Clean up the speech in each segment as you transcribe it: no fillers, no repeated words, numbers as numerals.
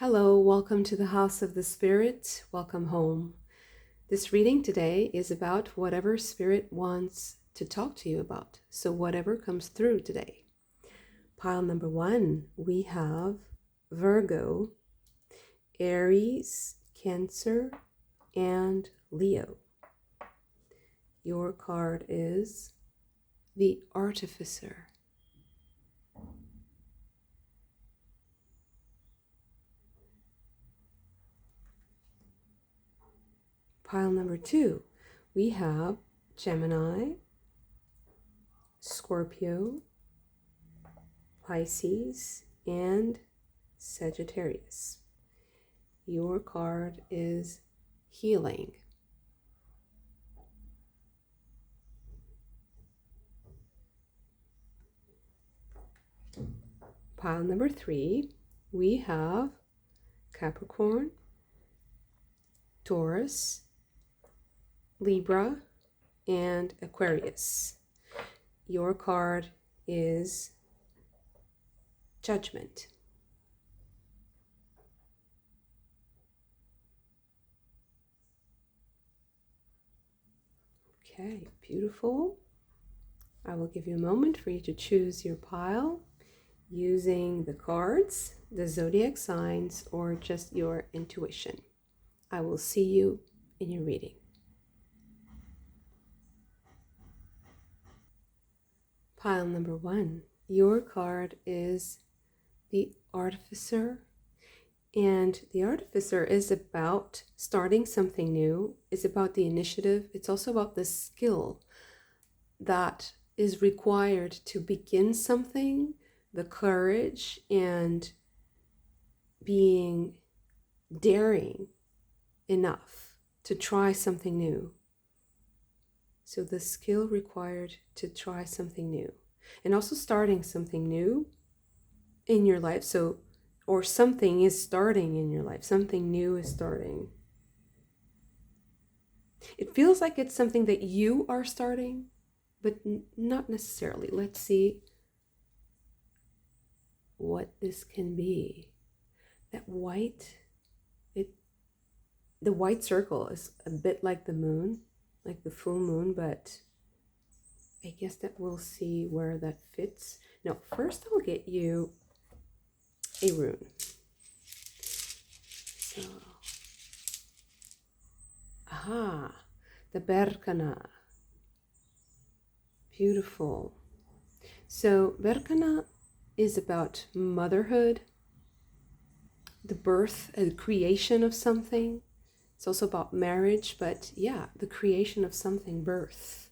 Hello, welcome to the House of the Spirit. Welcome home. This reading today is about whatever Spirit wants to talk to you about. So whatever comes through today. Pile number 1, we have Virgo, Aries, Cancer, and Leo. Your card is the Artificer. Pile number 2, we have Gemini, Scorpio, Pisces, and Sagittarius. Your card is Healing. Pile number 3, we have Capricorn, Taurus, Libra, and Aquarius. Your card is Judgment. Okay, beautiful. I will give you a moment for you to choose your pile using the cards, the zodiac signs, or just your intuition. I will see you in your reading. Pile number 1, your card is the Artificer. And the Artificer is about starting something new. It's about the initiative. It's also about the skill that is required to begin something, the courage and being daring enough to try something new. So the skill required to try something new, and also starting something new in your life. So, or something is starting in your life, something new is starting. It feels like it's something that you are starting, but not necessarily. Let's see what this can be. That white, the white circle is a bit like the moon, like the full moon, but I guess that we'll see where that fits. Now, first I'll get you a rune. So, the Berkana. Beautiful. So, Berkana is about motherhood, the birth and creation of something. It's also about marriage, but yeah, the creation of something, birth.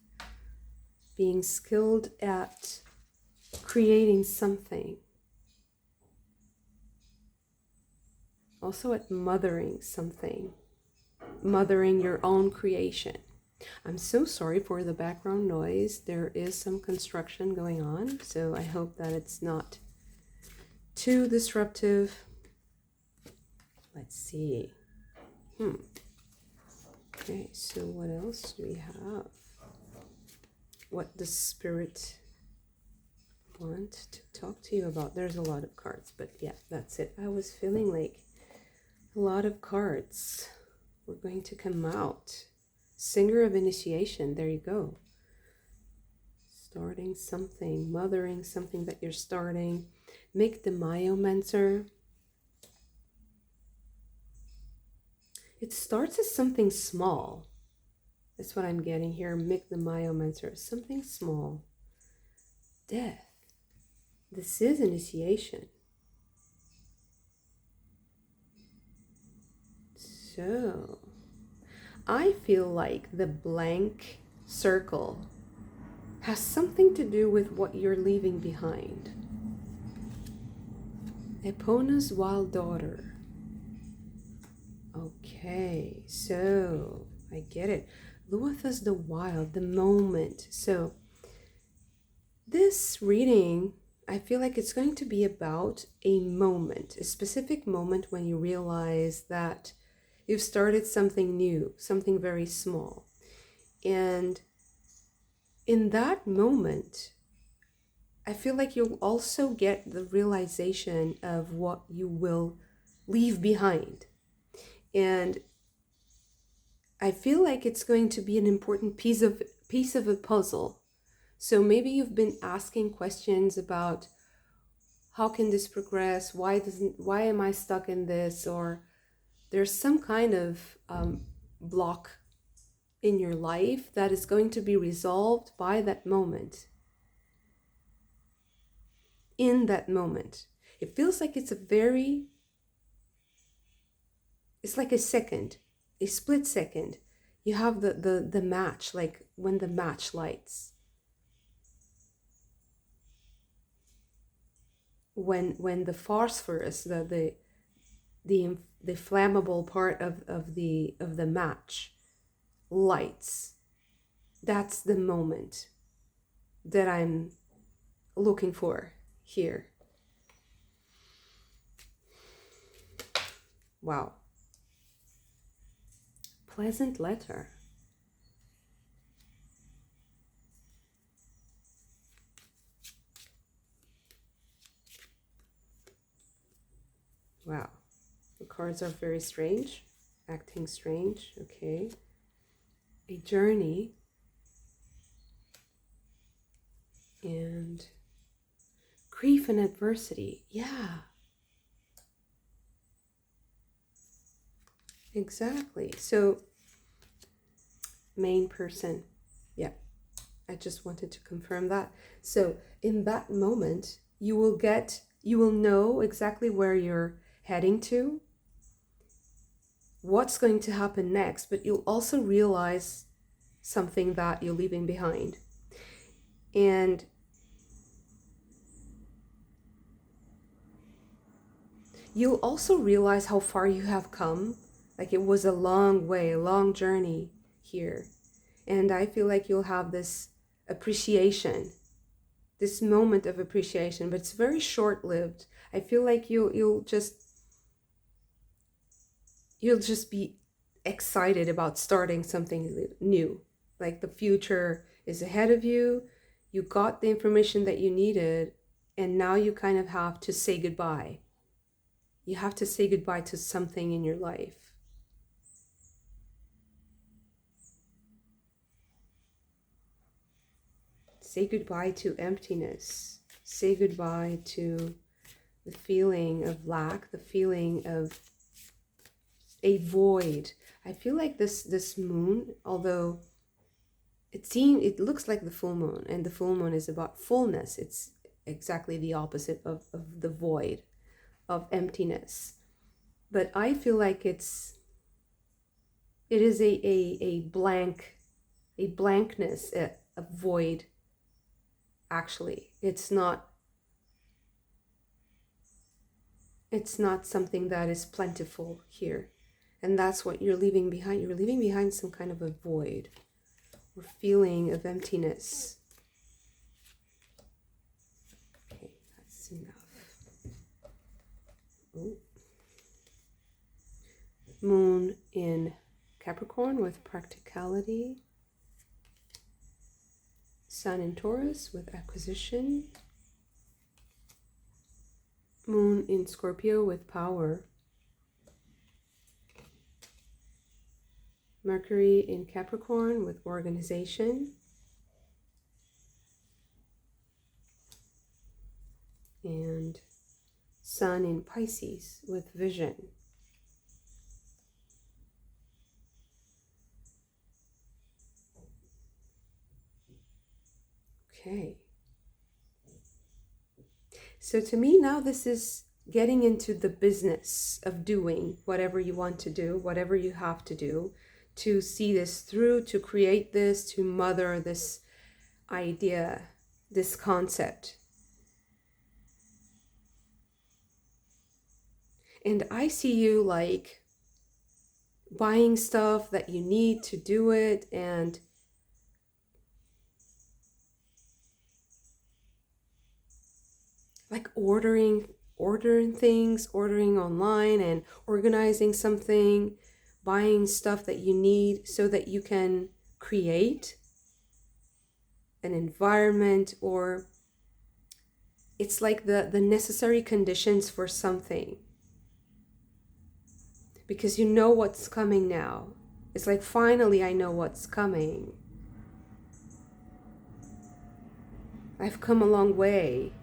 Being skilled at creating something. Also at mothering something. Mothering your own creation. I'm so sorry for the background noise. There is some construction going on, so I hope that it's not too disruptive. Let's see. Okay, so what else do we have? What does Spirit want to talk to you about? There's a lot of cards, but yeah, that's it. I was feeling like a lot of cards were going to come out. Singer of Initiation, there you go. Starting something, mothering something that you're starting. Make the Mayomancer. It starts as something small. That's what I'm getting here. Make the Mayomancer. Something small. Death. This is initiation. So, I feel like the blank circle has something to do with what you're leaving behind. Epona's wild daughter. Okay, so I get it. Luatha's the wild, the moment. So this reading, I feel like it's going to be about a moment, a specific moment when you realize that you've started something new, something very small. And in that moment, I feel like you'll also get the realization of what you will leave behind. And I feel like it's going to be an important piece of a puzzle. So maybe you've been asking questions about how can this progress? Why am I stuck in this? Or there's some kind of block in your life that is going to be resolved by that moment. In that moment. It feels like it's like a second, a split second. You have the match, like when the match lights. When the phosphorus, the flammable part of the match lights, that's the moment that I'm looking for here. Wow. Pleasant letter. Wow. The cards are very strange. Acting strange. Okay. A journey. And grief and adversity. Yeah. Exactly. So, main person. Yeah. I just wanted to confirm that. So, in that moment, you will know exactly where you're heading to, what's going to happen next, but you'll also realize something that you're leaving behind. And you'll also realize how far you have come. Like it was a long way, a long journey here. And I feel like you'll have this appreciation, this moment of appreciation, but it's very short-lived. I feel like you'll just be excited about starting something new. Like the future is ahead of you. You got the information that you needed, and now you kind of have to say goodbye. You have to say goodbye to something in your life. Say goodbye to emptiness. Say goodbye to the feeling of lack, the feeling of a void. I feel like this moon, although it looks like the full moon, and the full moon is about fullness. It's exactly the opposite of the void, of emptiness. But I feel like it is a blankness, a void. Actually, it's not something that is plentiful here. And that's what you're leaving behind. You're leaving behind some kind of a void or feeling of emptiness. Okay, that's enough. Ooh. Moon in Capricorn with practicality. Sun in Taurus with acquisition. Moon in Scorpio with power. Mercury in Capricorn with organization. And Sun in Pisces with vision. Okay. So to me now this is getting into the business of doing whatever you want to do, whatever you have to do to see this through, to create this, to mother this idea, this concept. And I see you like buying stuff that you need to do it, and like ordering things, ordering online and organizing something, buying stuff that you need so that you can create an environment, or it's like the necessary conditions for something. because you know what's coming now. It's like, finally, I know what's coming. I've come a long way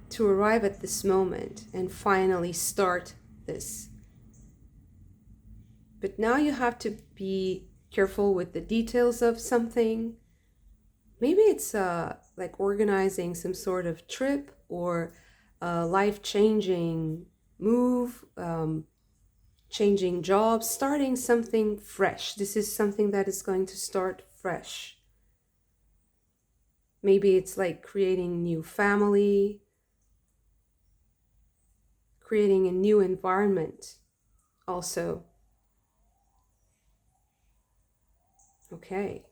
to arrive at this moment and finally start this. But now you have to be careful with the details of something. Maybe it's like organizing some sort of trip or a life-changing move, changing jobs, starting something fresh. This is something that is going to start fresh. Maybe it's like creating new family, creating a new environment also. Okay.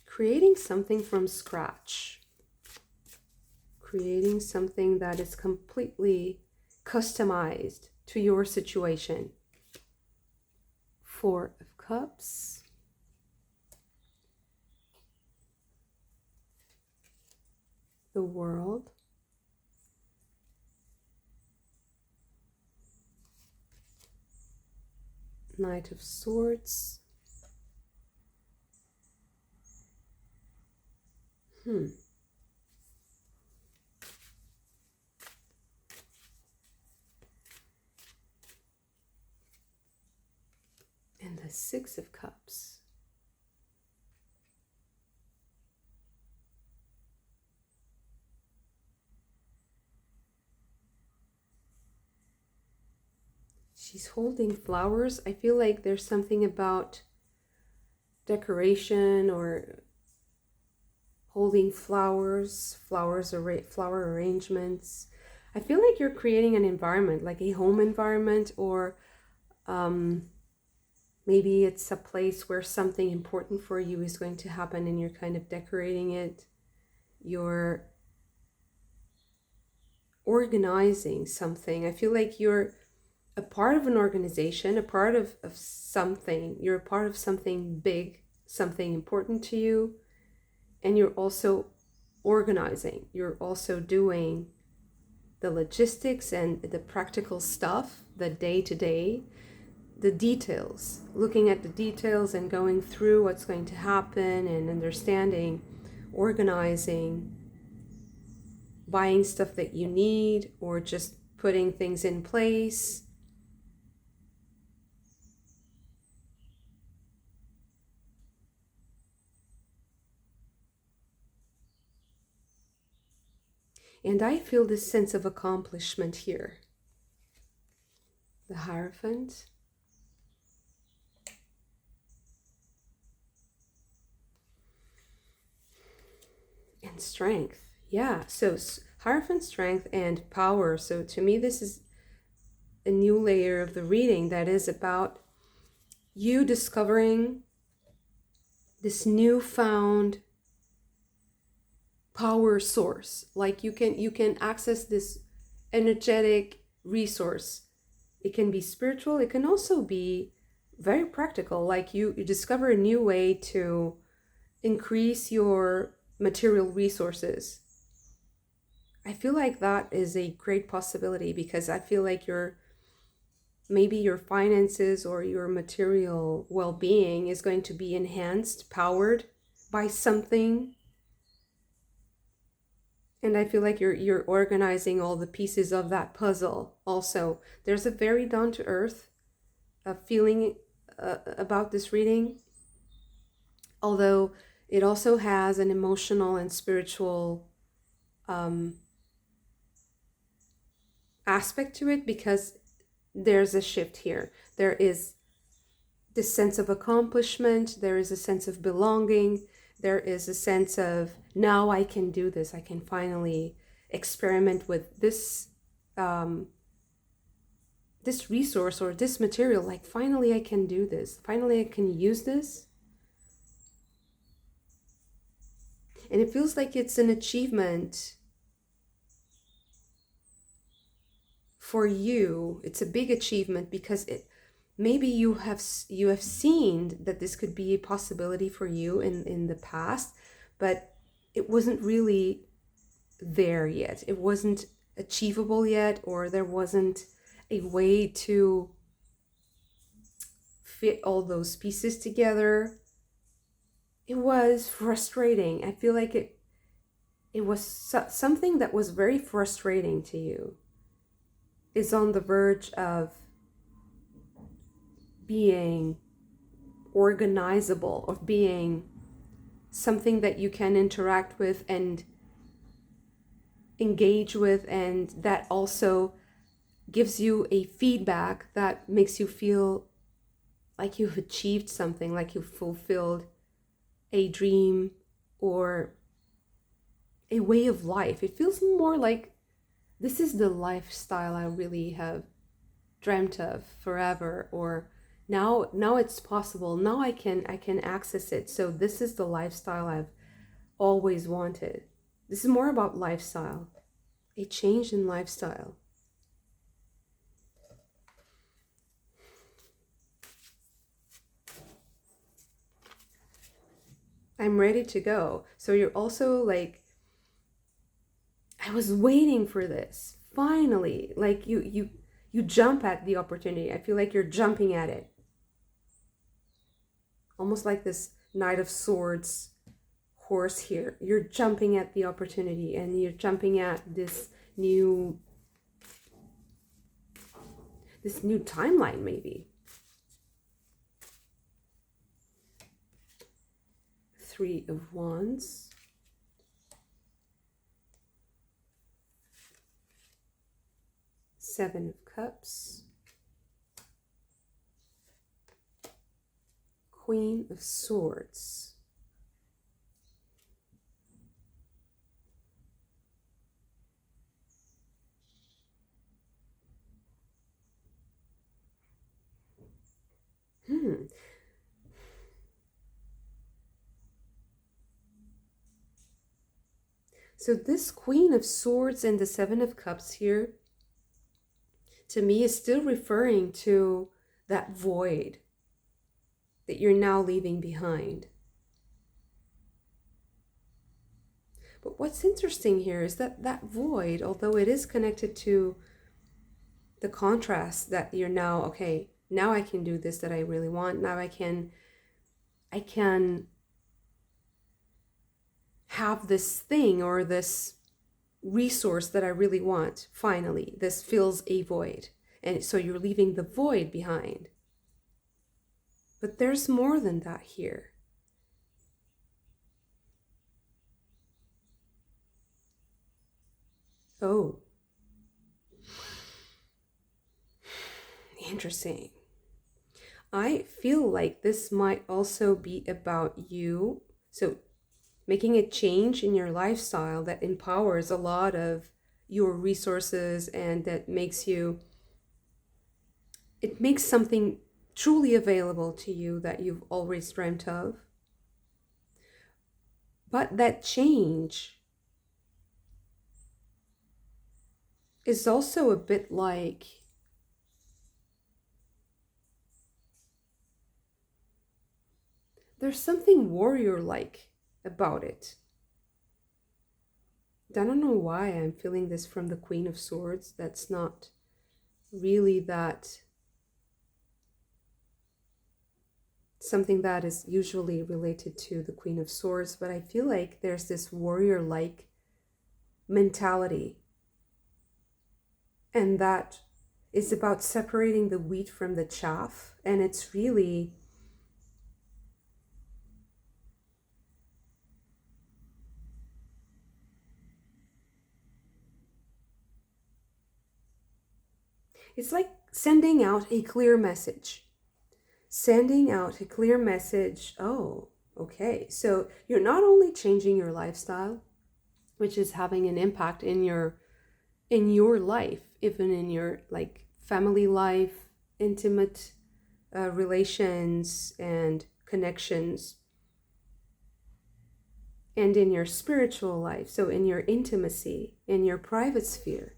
Creating something from scratch. Creating something that is completely customized to your situation. 4 of Cups. The World. Knight of Swords. And the 6 of Cups. She's holding flowers. I feel like there's something about decoration or holding flowers, flower arrangements. I feel like you're creating an environment, like a home environment, or maybe it's a place where something important for you is going to happen and you're kind of decorating it. You're organizing something. I feel like you're a part of an organization, a part of something. You're a part of something big, something important to you. And you're also organizing. You're also doing the logistics and the practical stuff, the day-to-day, the details, looking at the details and going through what's going to happen and understanding, organizing, buying stuff that you need or just putting things in place. And I feel this sense of accomplishment here. The Hierophant. And strength. Yeah, so Hierophant, strength, and power. So to me, this is a new layer of the reading that is about you discovering this newfound power source. Like you can access this energetic resource. It can be spiritual. It can also be very practical. Like you discover a new way to increase your material resources. I feel like that is a great possibility because I feel like maybe your finances or your material well-being is going to be enhanced, powered by something. And I feel like you're organizing all the pieces of that puzzle. Also, there's a very down-to-earth feeling about this reading, although it also has an emotional and spiritual aspect to it, because there's a shift here. There is this sense of accomplishment. There is a sense of belonging. There is a sense of, now I can do this. I can finally experiment with this this resource or this material. Like, finally I can do this. Finally I can use this. And it feels like it's an achievement for you. It's a big achievement because maybe you have seen that this could be a possibility for you in the past, but it wasn't really there yet. It wasn't achievable yet, or there wasn't a way to fit all those pieces together. It was frustrating. I feel like it was something that was very frustrating to you. Is on the verge of being organizable, of being something that you can interact with and engage with, and that also gives you a feedback that makes you feel like you've achieved something, like you've fulfilled a dream or a way of life. It feels more like this is the lifestyle I really have dreamt of forever, or now it's possible. Now I can access it. So this is the lifestyle I've always wanted. This is more about lifestyle, a change in lifestyle. I'm ready to go. So you're also like, I was waiting for this. Finally, like you jump at the opportunity. I feel like you're jumping at it. Almost like this Knight of Swords horse here. You're jumping at the opportunity, and you're jumping at this new timeline maybe. Three of Wands. Seven of Cups. Queen of Swords. So this Queen of Swords and the Seven of Cups here, to me, is still referring to that void that you're now leaving behind. But what's interesting here is that that void, although it is connected to the contrast that you're now, okay, now I can do this that I really want. Now I can have this thing or this resource that I really want. Finally, this fills a void. And so you're leaving the void behind. But there's more than that here. Oh. Interesting. I feel like this might also be about you. So making a change in your lifestyle that empowers a lot of your resources, and that makes something truly available to you that you've always dreamt of. But that change is also a bit like there's something warrior-like about it. I don't know why I'm feeling this from the Queen of Swords. That's not really that something that is usually related to the Queen of Swords, but I feel like there's this warrior-like mentality, and that is about separating the wheat from the chaff. And it's really it's like sending out a clear message. Sending out a clear message. Oh, okay. So you're not only changing your lifestyle, which is having an impact in your life, even in your like family life, intimate relations and connections, and in your spiritual life. So in your intimacy, in your private sphere.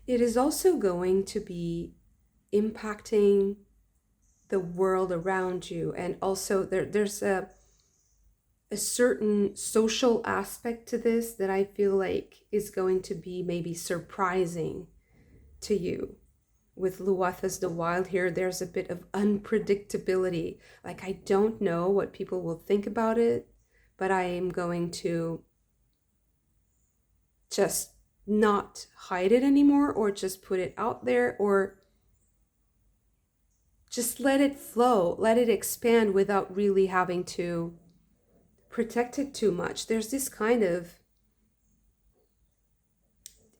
It is also going to be impacting the world around you. And also there's a a certain social aspect to this that I feel like is going to be maybe surprising to you. With Luathas the Wild here, there's a bit of unpredictability. Like, I don't know what people will think about it, but I am going to just not hide it anymore, or just put it out there, or just let it flow, let it expand without really having to protect it too much. There's this kind of,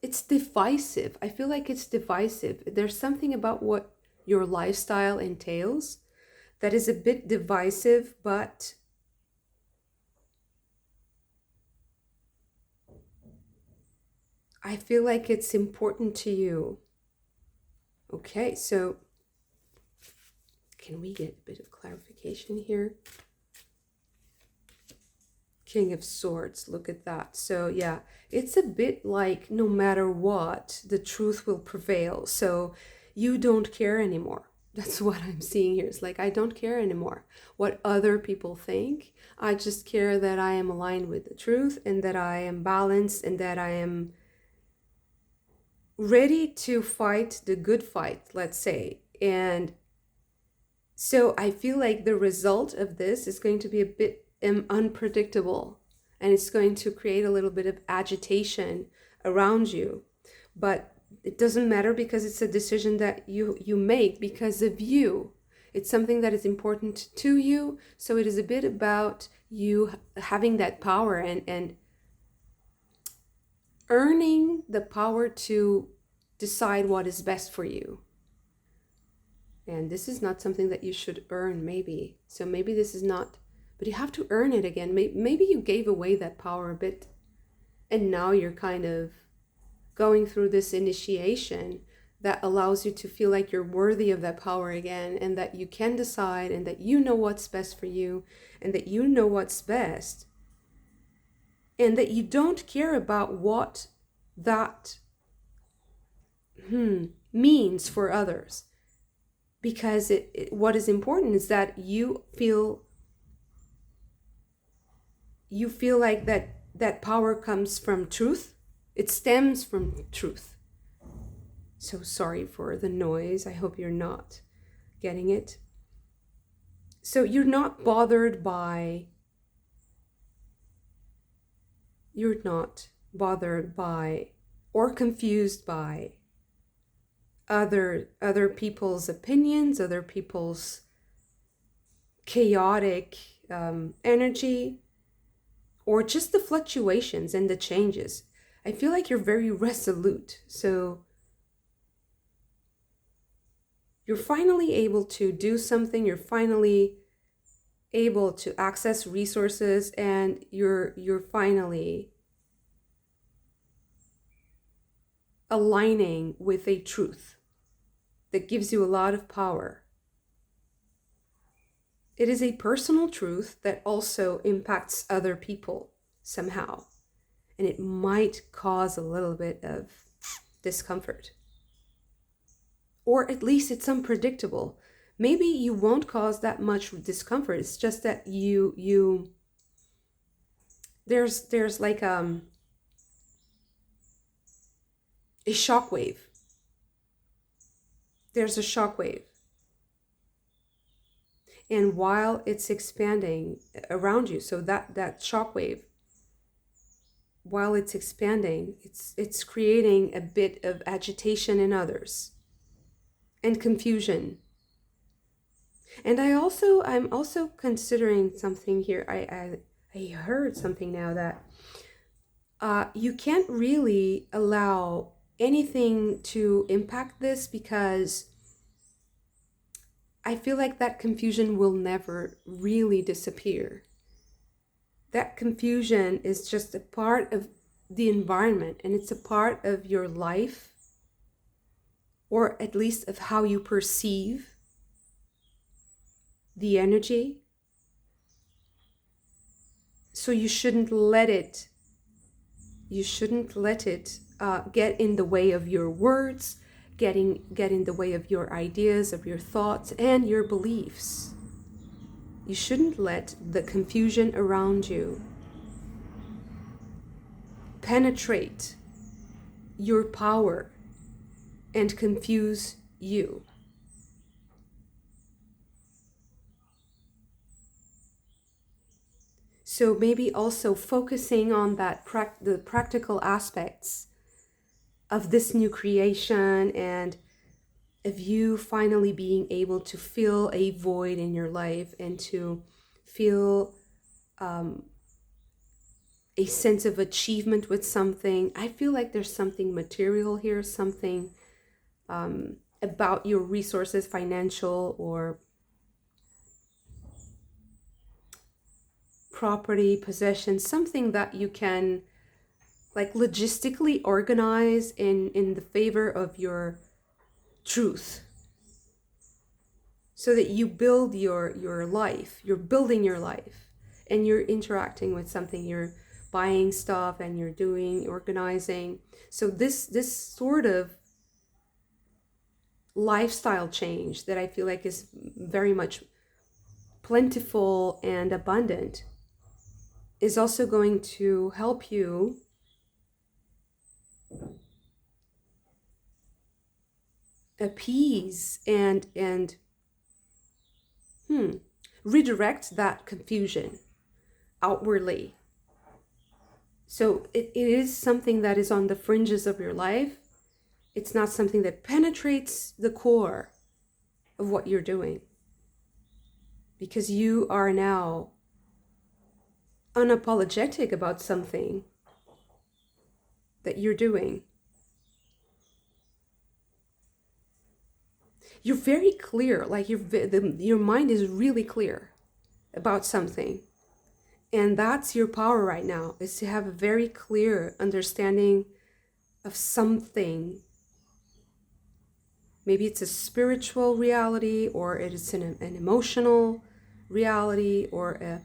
it's divisive. I feel like it's divisive. There's something about what your lifestyle entails that is a bit divisive, but I feel like it's important to you. Okay, so can we get a bit of clarification here? King of Swords, look at that. So yeah, it's a bit like no matter what, the truth will prevail. So you don't care anymore. That's what I'm seeing here. It's like, I don't care anymore what other people think. I just care that I am aligned with the truth, and that I am balanced, and that I am ready to fight the good fight, let's say. And so I feel like the result of this is going to be a bit unpredictable, and it's going to create a little bit of agitation around you. But it doesn't matter, because it's a decision that you make because of you. It's something that is important to you. So it is a bit about you having that power and earning the power to decide what is best for you. And this is not something that you should earn, maybe. So maybe this is not, but you have to earn it again. Maybe you gave away that power a bit, and now you're kind of going through this initiation that allows you to feel like you're worthy of that power again, and that you can decide, and that you know what's best for you, and that you know what's best, and that you don't care about what that means for others. Because what is important is that you feel like that power comes from truth. It stems from truth. So sorry for the noise. I hope you're not getting it. So you're not bothered by or confused by other people's opinions, other people's chaotic energy, or just the fluctuations and the changes. I feel like you're very resolute. So you're finally able to do something. You're finally able to access resources, and you're finally aligning with a truth that gives you a lot of power. It is a personal truth that also impacts other people somehow, and it might cause a little bit of discomfort. Or at least it's unpredictable. Maybe you won't cause that much discomfort. It's just that there's like a shock wave. There's a shock wave. And while it's expanding around you, so that shock wave, while it's expanding, it's creating a bit of agitation in others and confusion. And I'm also considering something here. I heard something now that you can't really allow anything to impact this, because I feel like that confusion will never really disappear. That confusion is just a part of the environment, and it's a part of your life, or at least of how you perceive the energy. So you shouldn't let it get in the way of your words, get in the way of your ideas, of your thoughts, and your beliefs. You shouldn't let the confusion around you penetrate your power and confuse you. So maybe also focusing on that the practical aspects of this new creation, and of you finally being able to fill a void in your life and to feel a sense of achievement with something. I feel like there's something material here, something about your resources, financial or property, possession, something that you can like logistically organize in the favor of your truth, so that you build your life. You're building your life, and you're interacting with something. You're buying stuff and you're doing organizing. So this sort of lifestyle change that I feel like is very much plentiful and abundant is also going to help you appease and redirect that confusion outwardly. So it is something that is on the fringes of your life. It's not something that penetrates the core of what you're doing, because you are now unapologetic about something that you're doing. You're very clear, like your mind is really clear about something. And that's your power right now, is to have a very clear understanding of something. Maybe it's a spiritual reality, or it is an emotional reality, or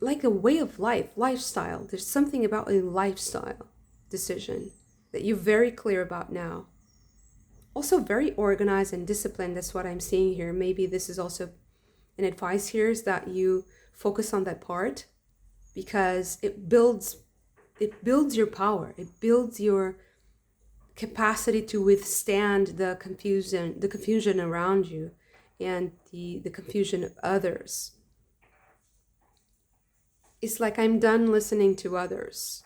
like a way of life, lifestyle. There's something about a lifestyle decision that you're very clear about now. Also very organized and disciplined. That's what I'm seeing here. Maybe this is also an advice here, is that you focus on that part, because it builds your power. It builds your capacity to withstand the confusion around you, and the confusion of others. It's like, I'm done listening to others.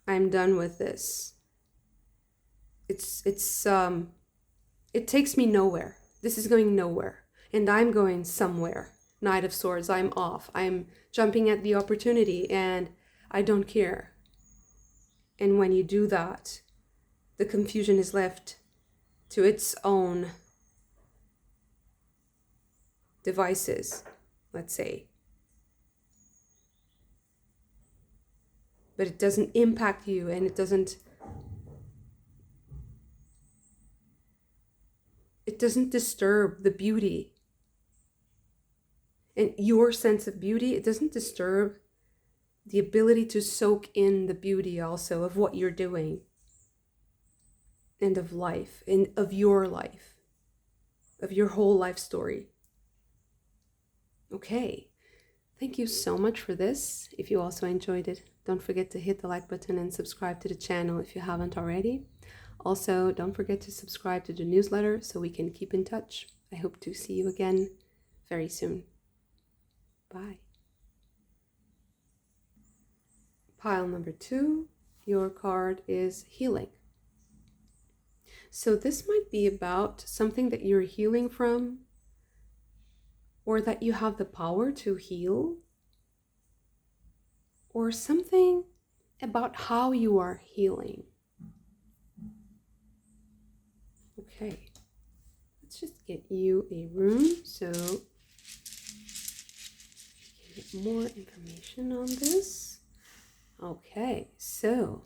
I'm done with this. It takes me nowhere. This is going nowhere, and I'm going somewhere. Knight of Swords, I'm off. I'm jumping at the opportunity, and I don't care. And when you do that, the confusion is left to its own devices, let's say. But it doesn't impact you, and it doesn't disturb the beauty and your sense of beauty. It doesn't disturb the ability to soak in the beauty also of what you're doing, and of life, and of your life, of your whole life story. Okay, thank you so much for this. If you also enjoyed it, don't forget to hit the like button and subscribe to the channel if you haven't already. Also, don't forget to subscribe to the newsletter so we can keep in touch. I hope to see you again very soon. Bye. Pile number 2, your card is healing. So this might be about something that you're healing from, or that you have the power to heal, or something about how you are healing. Okay, let's just get you a room so you can get more information on this. Okay, so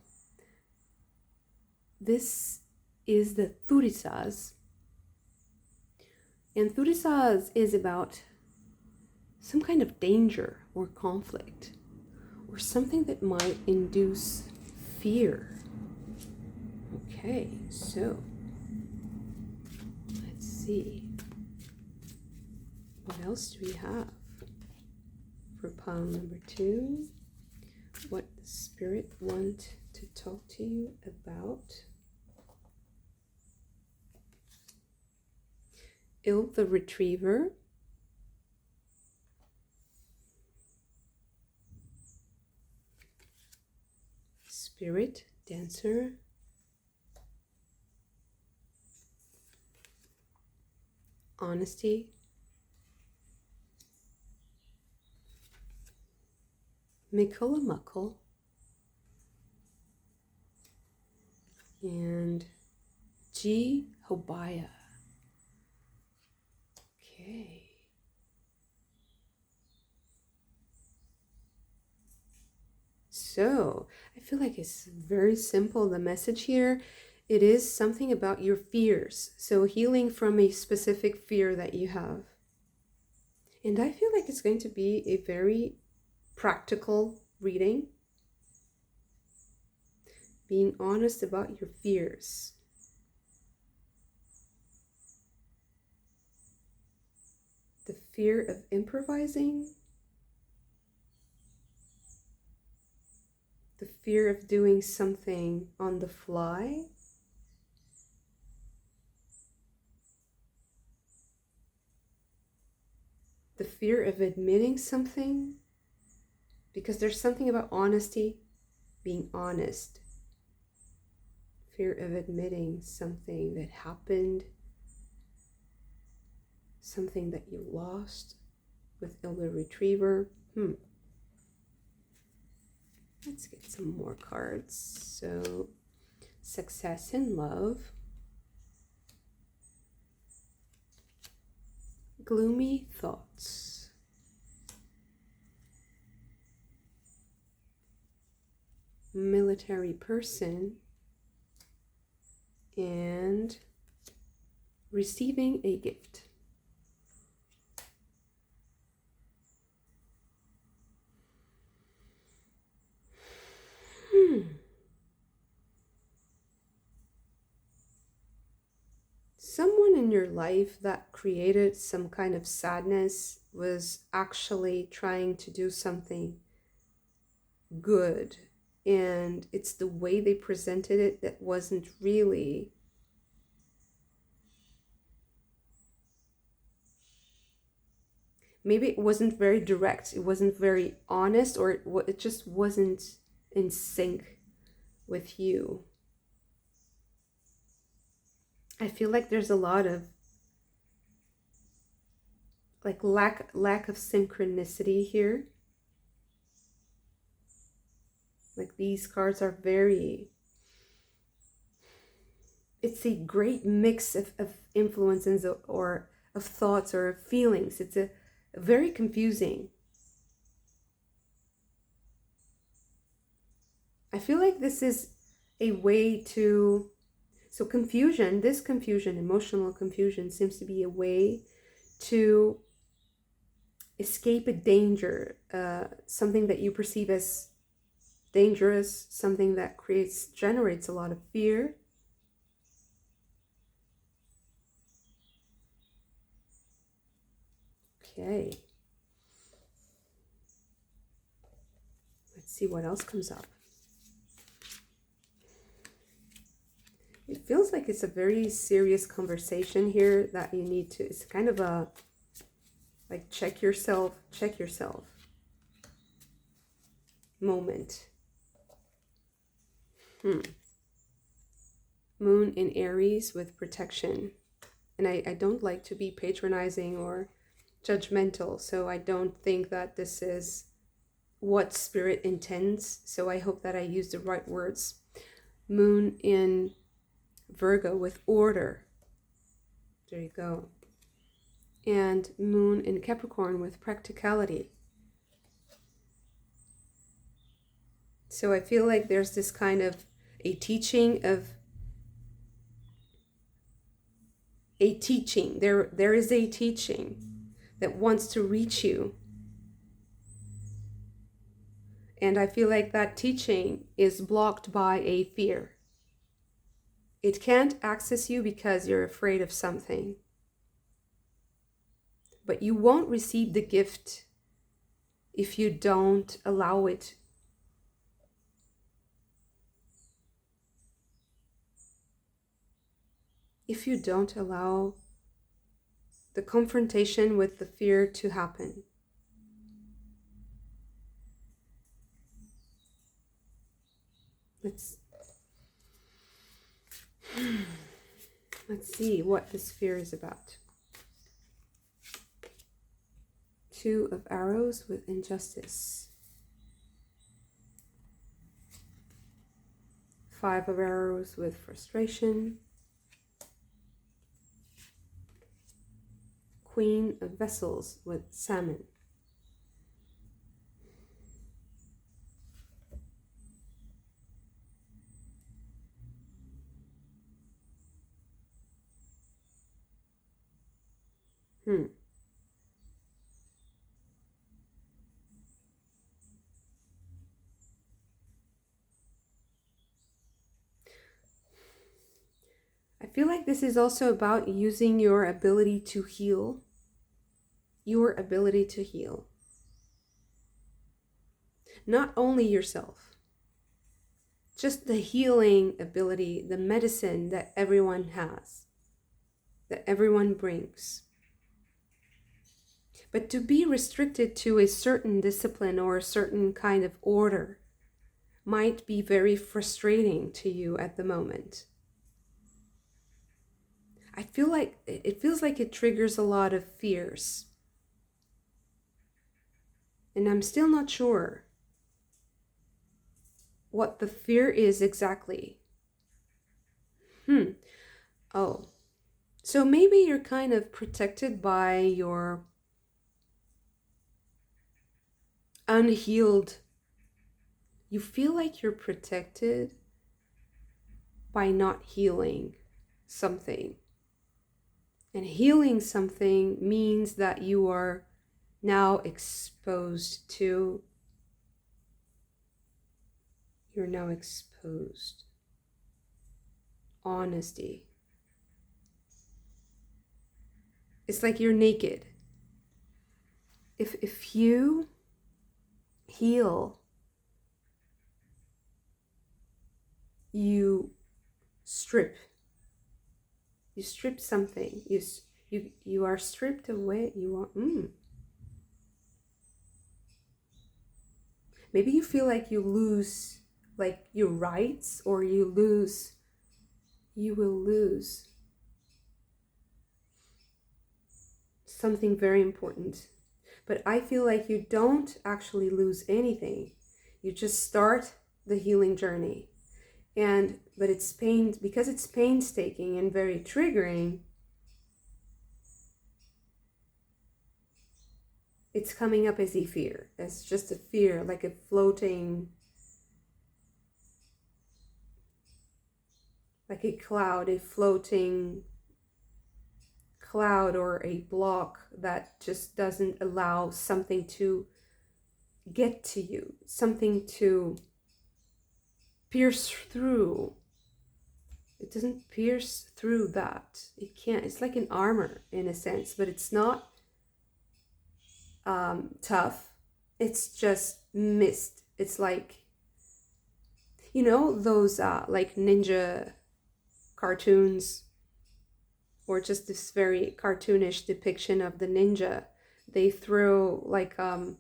this is the Thurisaz. And Thurisaz is about some kind of danger or conflict, or something that might induce fear. Okay, so let's see. What else do we have for pile number 2? What the spirit want to talk to you about? The retriever. Spirit dancer. Honesty. Mikulamuckle. And G. Hobaya. Okay. So, I feel like it's very simple. The message here, it is something about your fears. So, healing from a specific fear that you have. And I feel like it's going to be a very practical reading. Being honest about your fears. The fear of improvising. The fear of doing something on the fly. The fear of admitting something. Because there's something about honesty, being honest. Fear of admitting something that happened. Something that you lost with the retriever. Let's get some more cards. So, success in love. Gloomy thoughts. Military person. And receiving a gift. Someone in your life that created some kind of sadness was actually trying to do something good, and it's the way they presented it that wasn't really maybe it wasn't very direct, it wasn't very honest, or it just wasn't in sync with you. I feel like there's a lot of like lack of synchronicity here. Like these cards are it's a great mix of influences or of thoughts or of feelings. It's a very confusing. I feel like this is a way to, so confusion, this confusion, emotional confusion seems to be a way to escape a danger, something that you perceive as dangerous, something that generates a lot of fear. Okay. Let's see what else comes up. It feels like it's a very serious conversation here that you need to, it's kind of a, like check yourself moment. Moon in Aries with protection. And I don't like to be patronizing or judgmental, so I don't think that this is what spirit intends. So I hope that I use the right words. Moon in Virgo with order. There you go. And moon in Capricorn with practicality. So I feel like there's this kind of a teaching. There is a teaching that wants to reach you. And I feel like that teaching is blocked by a fear. It can't access you because you're afraid of something. but you won't receive the gift if you don't allow it. If you don't allow the confrontation with the fear to happen. Let's see what this fear is about. 2 of arrows with injustice. 5 of arrows with frustration. Queen of vessels with salmon. I feel like this is also about using your ability to heal. Your ability to heal. Not only yourself, just the healing ability, the medicine that everyone has, that everyone brings. But to be restricted to a certain discipline or a certain kind of order might be very frustrating to you at the moment. I feel like it feels like it triggers a lot of fears. And I'm still not sure what the fear is exactly. Oh, so maybe you're kind of protected by your unhealed. You feel like you're protected by not healing something. And healing something means that you are now exposed to. You're now exposed. Honesty. It's like you're naked. If you heal, you strip. You strip something. You are stripped away. You are. Maybe you feel like you lose, like your rights, or you will lose something very important. But I feel like you don't actually lose anything. You just start the healing journey. But it's because it's painstaking and very triggering. It's coming up as a fear, as just a fear, like a floating, like a cloud, a floating cloud or a block that just doesn't allow something to get to you, something to pierce through. It doesn't pierce through that. It can't. It's like an armor in a sense, but it's not tough. It's just mist. It's like, those like ninja cartoons, or just this very cartoonish depiction of the ninja. They throw like a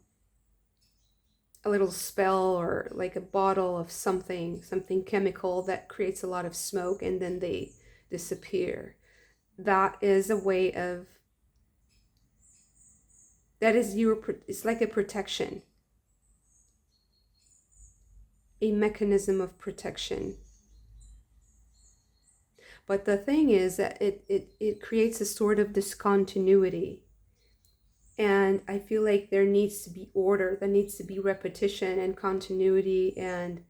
little spell or like a bottle of something chemical that creates a lot of smoke, and then they disappear. That is a way of, it's like a protection, a mechanism of protection. But the thing is that it creates a sort of discontinuity. And I feel like there needs to be order, there needs to be repetition and continuity, and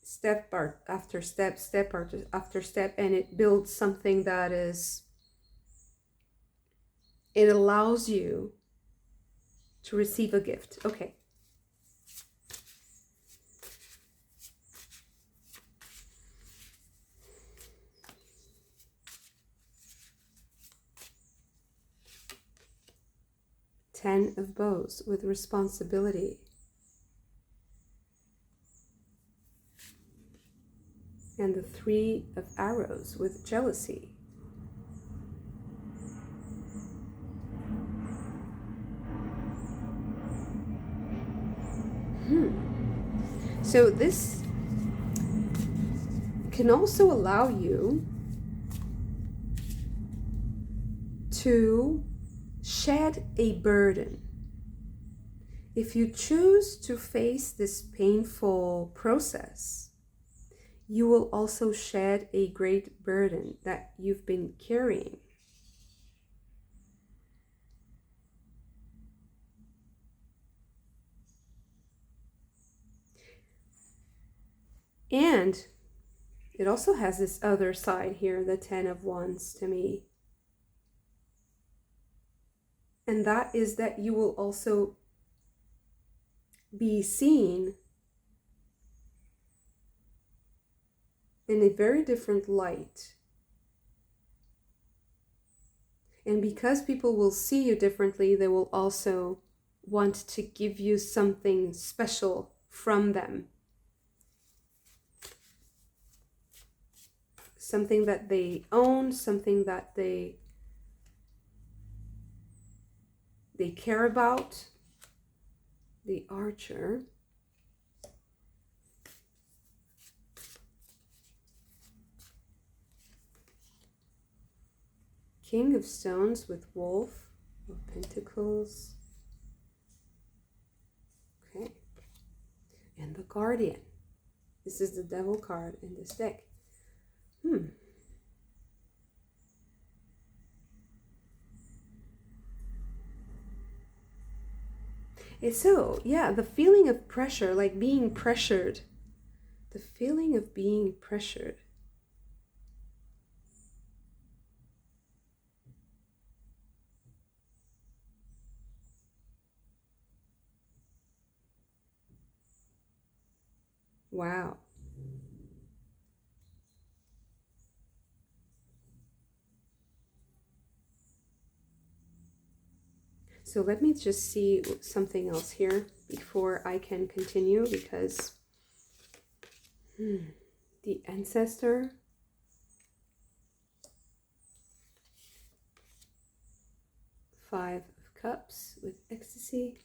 step after step, step after step, and it builds something that it allows you to receive a gift. Okay. Ten of Bows with responsibility. And the Three of Arrows with jealousy. So this can also allow you to shed a burden. If you choose to face this painful process, you will also shed a great burden that you've been carrying. And it also has this other side here, the Ten of Wands to me. And that is that you will also be seen in a very different light. And because people will see you differently, they will also want to give you something special from them. Something that they own, something that they care about. The Archer. King of Stones with Wolf of Pentacles. Okay. And the Guardian. This is the Devil card in this deck. So, yeah, the feeling of pressure, like being pressured. The feeling of being pressured. Wow. So let me just see something else here before I can continue, because the Ancestor, Five of Cups with Ecstasy,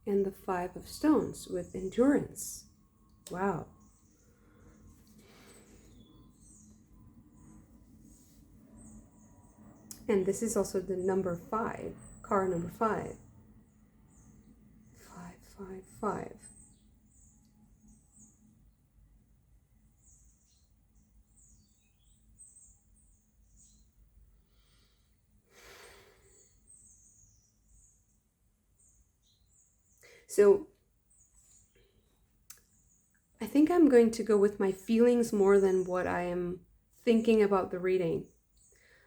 and the Five of Stones with Endurance. Wow. And this is also the number 5, card number 5. 555. So I think I'm going to go with my feelings more than what I am thinking about the reading.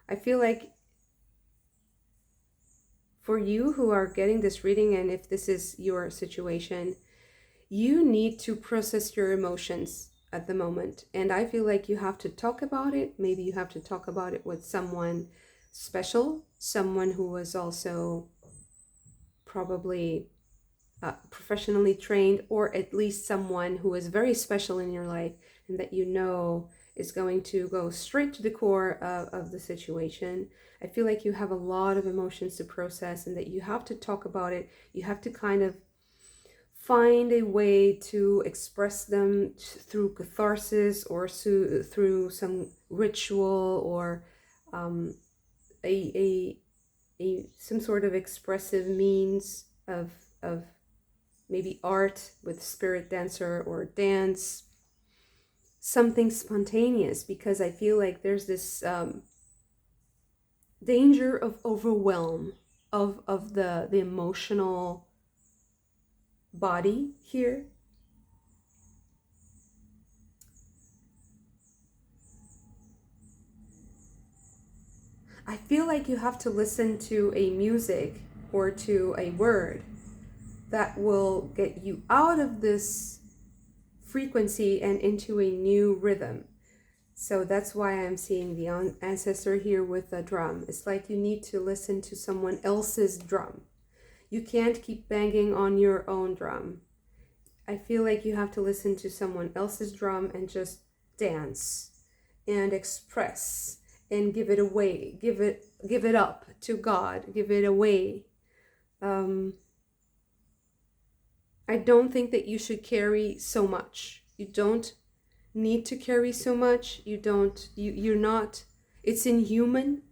I feel like for you who are getting this reading, and if this is your situation, you need to process your emotions at the moment. And I feel like you have to talk about it. Maybe you have to talk about it with someone special, someone who was also probably professionally trained, or at least someone who is very special in your life and that you know is going to go straight to the core of the situation. I feel like you have a lot of emotions to process and that you have to talk about it. You have to kind of find a way to express them through catharsis or through some ritual or some sort of expressive means of maybe art with spirit dancer or dance, something spontaneous, because I feel like there's this danger of overwhelm of the emotional body here. I feel like you have to listen to a music or to a word that will get you out of this frequency and into a new rhythm. So that's why I'm seeing the ancestor here with a drum. It's like you need to listen to someone else's drum. You can't keep banging on your own drum. I feel like you have to listen to someone else's drum and just dance and express and give it away. Give it up to God. Give it away. I don't think that you should carry so much. You don't need to carry so much. You're not, it's inhuman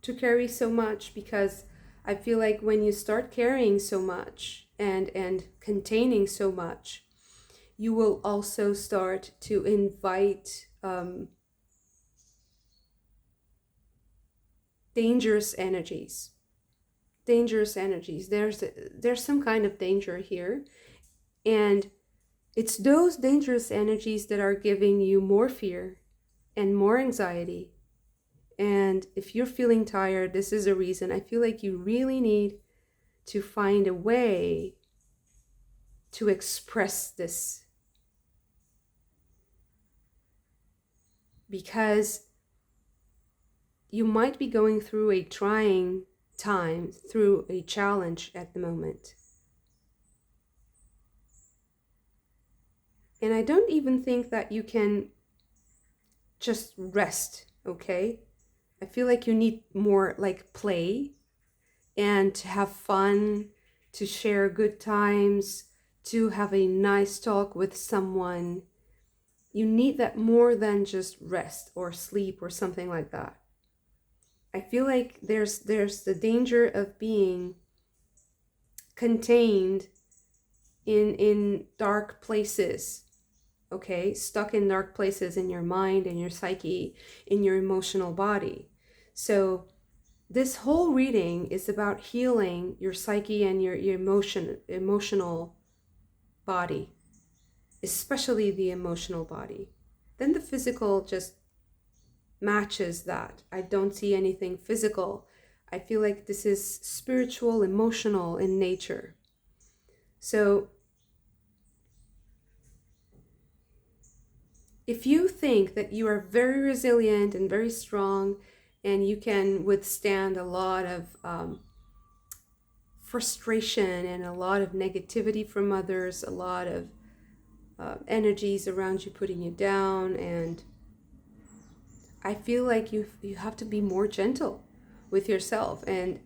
to carry so much, because I feel like when you start carrying so much and containing so much, you will also start to invite dangerous energies. There's some kind of danger here, and it's those dangerous energies that are giving you more fear and more anxiety. And if you're feeling tired, this is a reason. I feel like you really need to find a way to express this, because you might be going through a trying time, through a challenge at the moment. And I don't even think that you can just rest, okay? I feel like you need more like play and to have fun, to share good times, to have a nice talk with someone. You need that more than just rest or sleep or something like that. I feel like there's the danger of being contained in dark places, okay? Stuck in dark places in your mind, in your psyche, in your emotional body. So this whole reading is about healing your psyche and your emotional body, especially the emotional body. Then the physical just matches that. I don't see anything physical. I feel like this is spiritual, emotional in nature. So if you think that you are very resilient and very strong and you can withstand a lot of frustration and a lot of negativity from others, a lot of energies around you putting you down, and I feel like you have to be more gentle with yourself and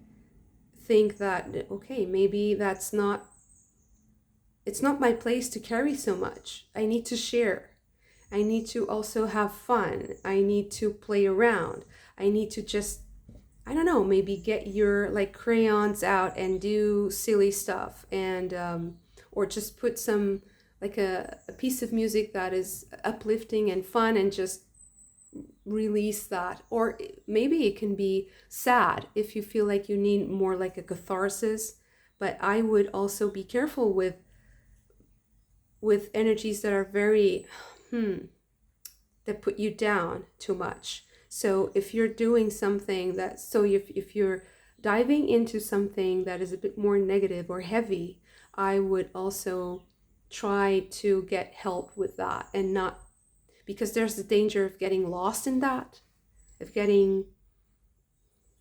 think that, okay, maybe it's not my place to carry so much. I need to share. I need to also have fun. I need to play around. I need to just, I don't know, maybe get your like crayons out and do silly stuff, and or just put some like a piece of music that is uplifting and fun and just release that. Or maybe it can be sad if you feel like you need more like a catharsis. But I would also be careful with energies that are very that put you down too much. So if you're doing something if you're diving into something that is a bit more negative or heavy, I would also try to get help with that, and not, because there's the danger of getting lost in that, of getting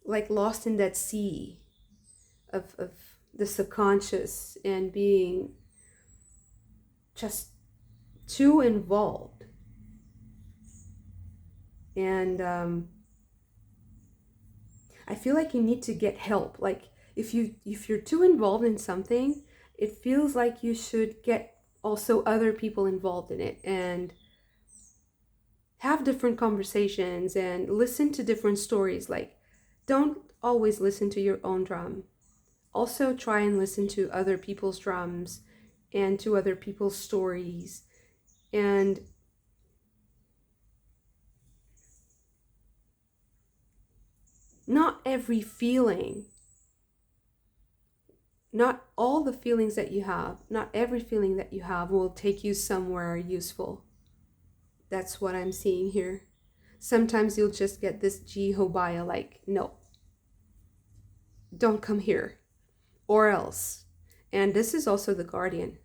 like lost in that sea of the subconscious and being just too involved. And I feel like you need to get help. Like if you're too involved in something, it feels like you should get also other people involved in it and have different conversations and listen to different stories. Like, don't always listen to your own drum. Also try and listen to other people's drums and to other people's stories. And not every feeling, not all the feelings that you have, not every feeling that you have will take you somewhere useful. That's what I'm seeing here. Sometimes you'll just get this Jehovah, like, no, don't come here, or else. And this is also the guardian.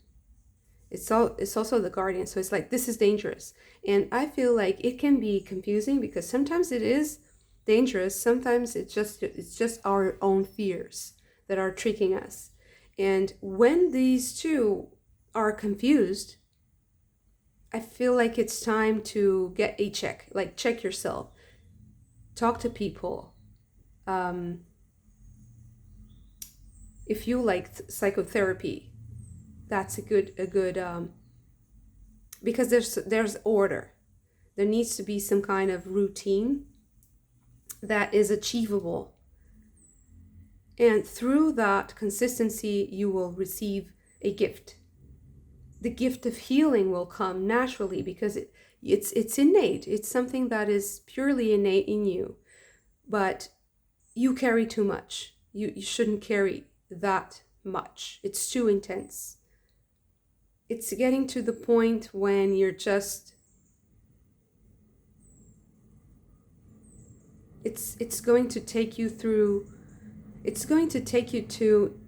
It's also the guardian. So it's like, this is dangerous. And I feel like it can be confusing because sometimes it is dangerous. Sometimes it's just our own fears that are tricking us. And when these two are confused, I feel like it's time to get a check. Like, check yourself. Talk to people. If you like psychotherapy, that's a good because there's order. There needs to be some kind of routine that is achievable, and through that consistency you will receive a gift. The gift of healing will come naturally because it's innate. It's something that is purely innate in you, but you carry too much. You shouldn't carry that much. It's too intense. It's getting to the point when you're just, it's going to take you through, it's going to take you to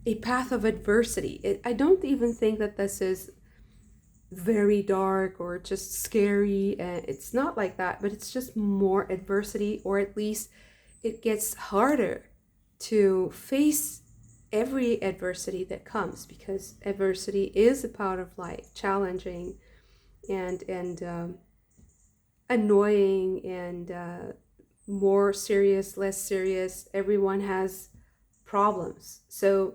a path of adversity. I don't even think that this is very dark or just scary. It's not like that, but it's just more adversity, or at least it gets harder to face every adversity that comes, because adversity is a part of life, challenging and annoying and more serious, less serious. Everyone has problems. So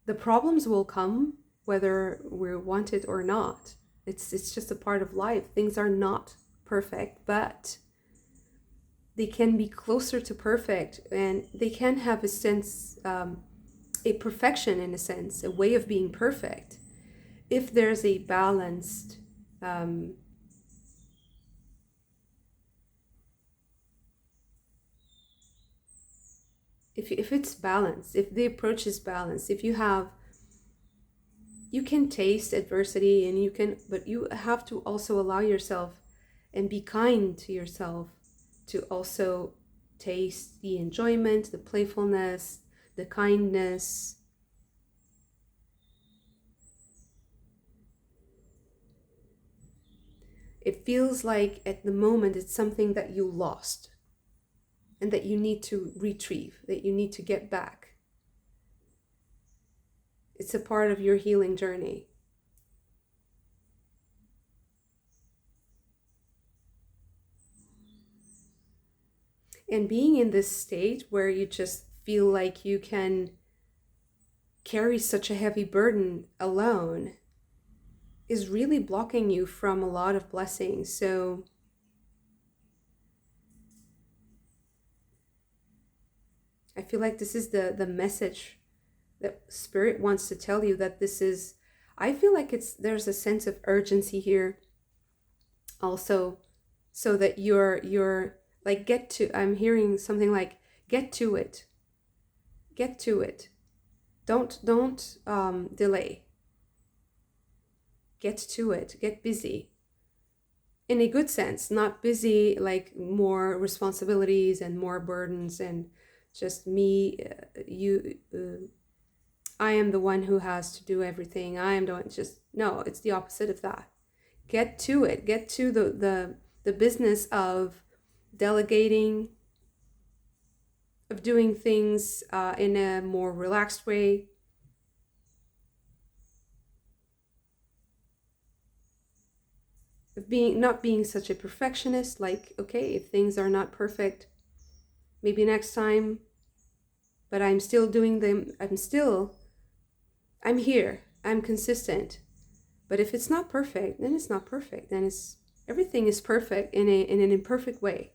the problems will come whether we want it or not. It's just a part of life. Things are not perfect, but they can be closer to perfect, and they can have a sense, a perfection in a sense, a way of being perfect, if there's a balanced if it's balanced, if the approach is balanced, if you have, you can taste adversity, and you can, but you have to also allow yourself and be kind to yourself to also taste the enjoyment, the playfulness, the kindness. It feels like at the moment it's something that you lost and that you need to retrieve, that you need to get back. It's a part of your healing journey. And being in this state where you just feel like you can carry such a heavy burden alone is really blocking you from a lot of blessings. So I feel like this is the message that Spirit wants to tell you, that this is, I feel like there's a sense of urgency here also, so that you're like, get to, I'm hearing something like, get to it. Get to it. Don't delay. Get to it. Get busy. In a good sense, not busy like more responsibilities and more burdens and just me, I am the one who has to do everything. I am the one, just, no, it's the opposite of that. Get to it. Get to the business of delegating, of doing things in a more relaxed way. Of not being such a perfectionist, like, okay, if things are not perfect, maybe next time, but I'm still doing them. I'm here. I'm consistent. But if it's not perfect, then it's not perfect. Then everything is perfect in an imperfect way.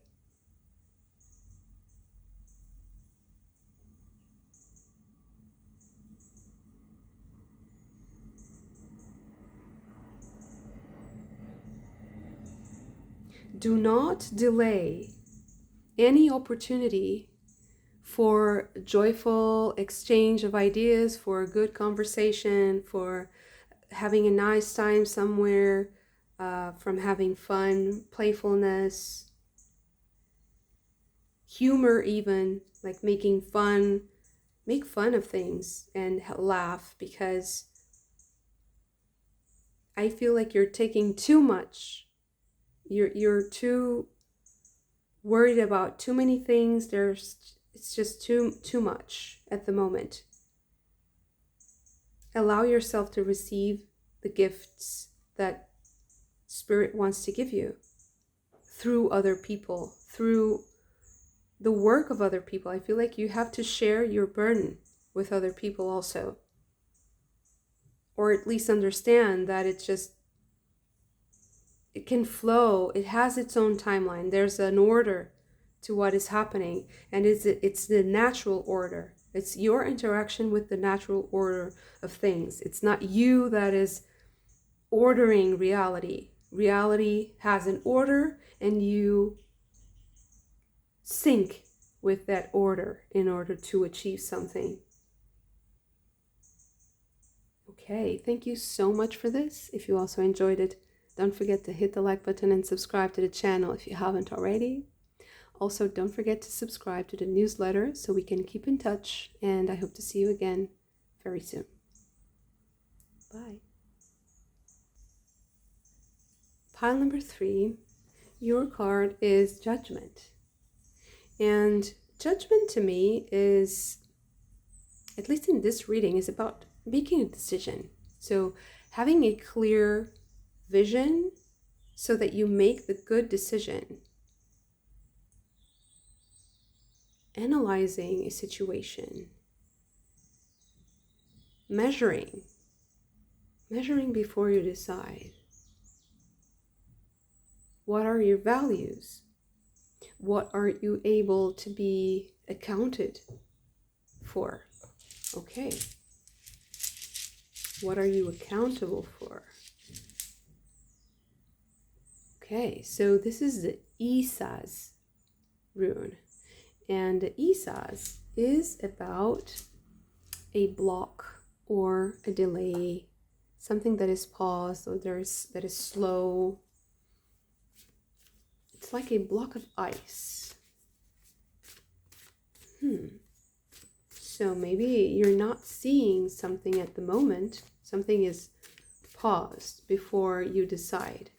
Do not delay any opportunity for joyful exchange of ideas, for a good conversation, for having a nice time somewhere, from having fun, playfulness, humor even, like making fun, make fun of things and laugh, because I feel like you're taking too much. You're too worried about too many things. It's just too much at the moment. Allow yourself to receive the gifts that Spirit wants to give you through other people, through the work of other people. I feel like you have to share your burden with other people also, or at least understand that it can flow. It has its own timeline. There's an order to what is happening, and it's the natural order. It's your interaction with the natural order of things. It's not you that is ordering reality. Reality has an order, and you sync with that order in order to achieve something. Okay, thank you so much for this. If you also enjoyed it, don't forget to hit the like button and subscribe to the channel if you haven't already. Also, don't forget to subscribe to the newsletter so we can keep in touch, and I hope to see you again very soon. Bye. Pile number 3, your card is Judgment. And Judgment to me is, at least in this reading, is about making a decision. So having a clear vision so that you make the good decision. Analyzing a situation. Measuring before you decide. What are your values? What are you able to be accounted for? Okay. What are you accountable for? Okay, so this is the Isaz rune. And the Isaz is about a block or a delay, something that is paused or that is slow. It's like a block of ice. So maybe you're not seeing something at the moment. Something is paused before you decide.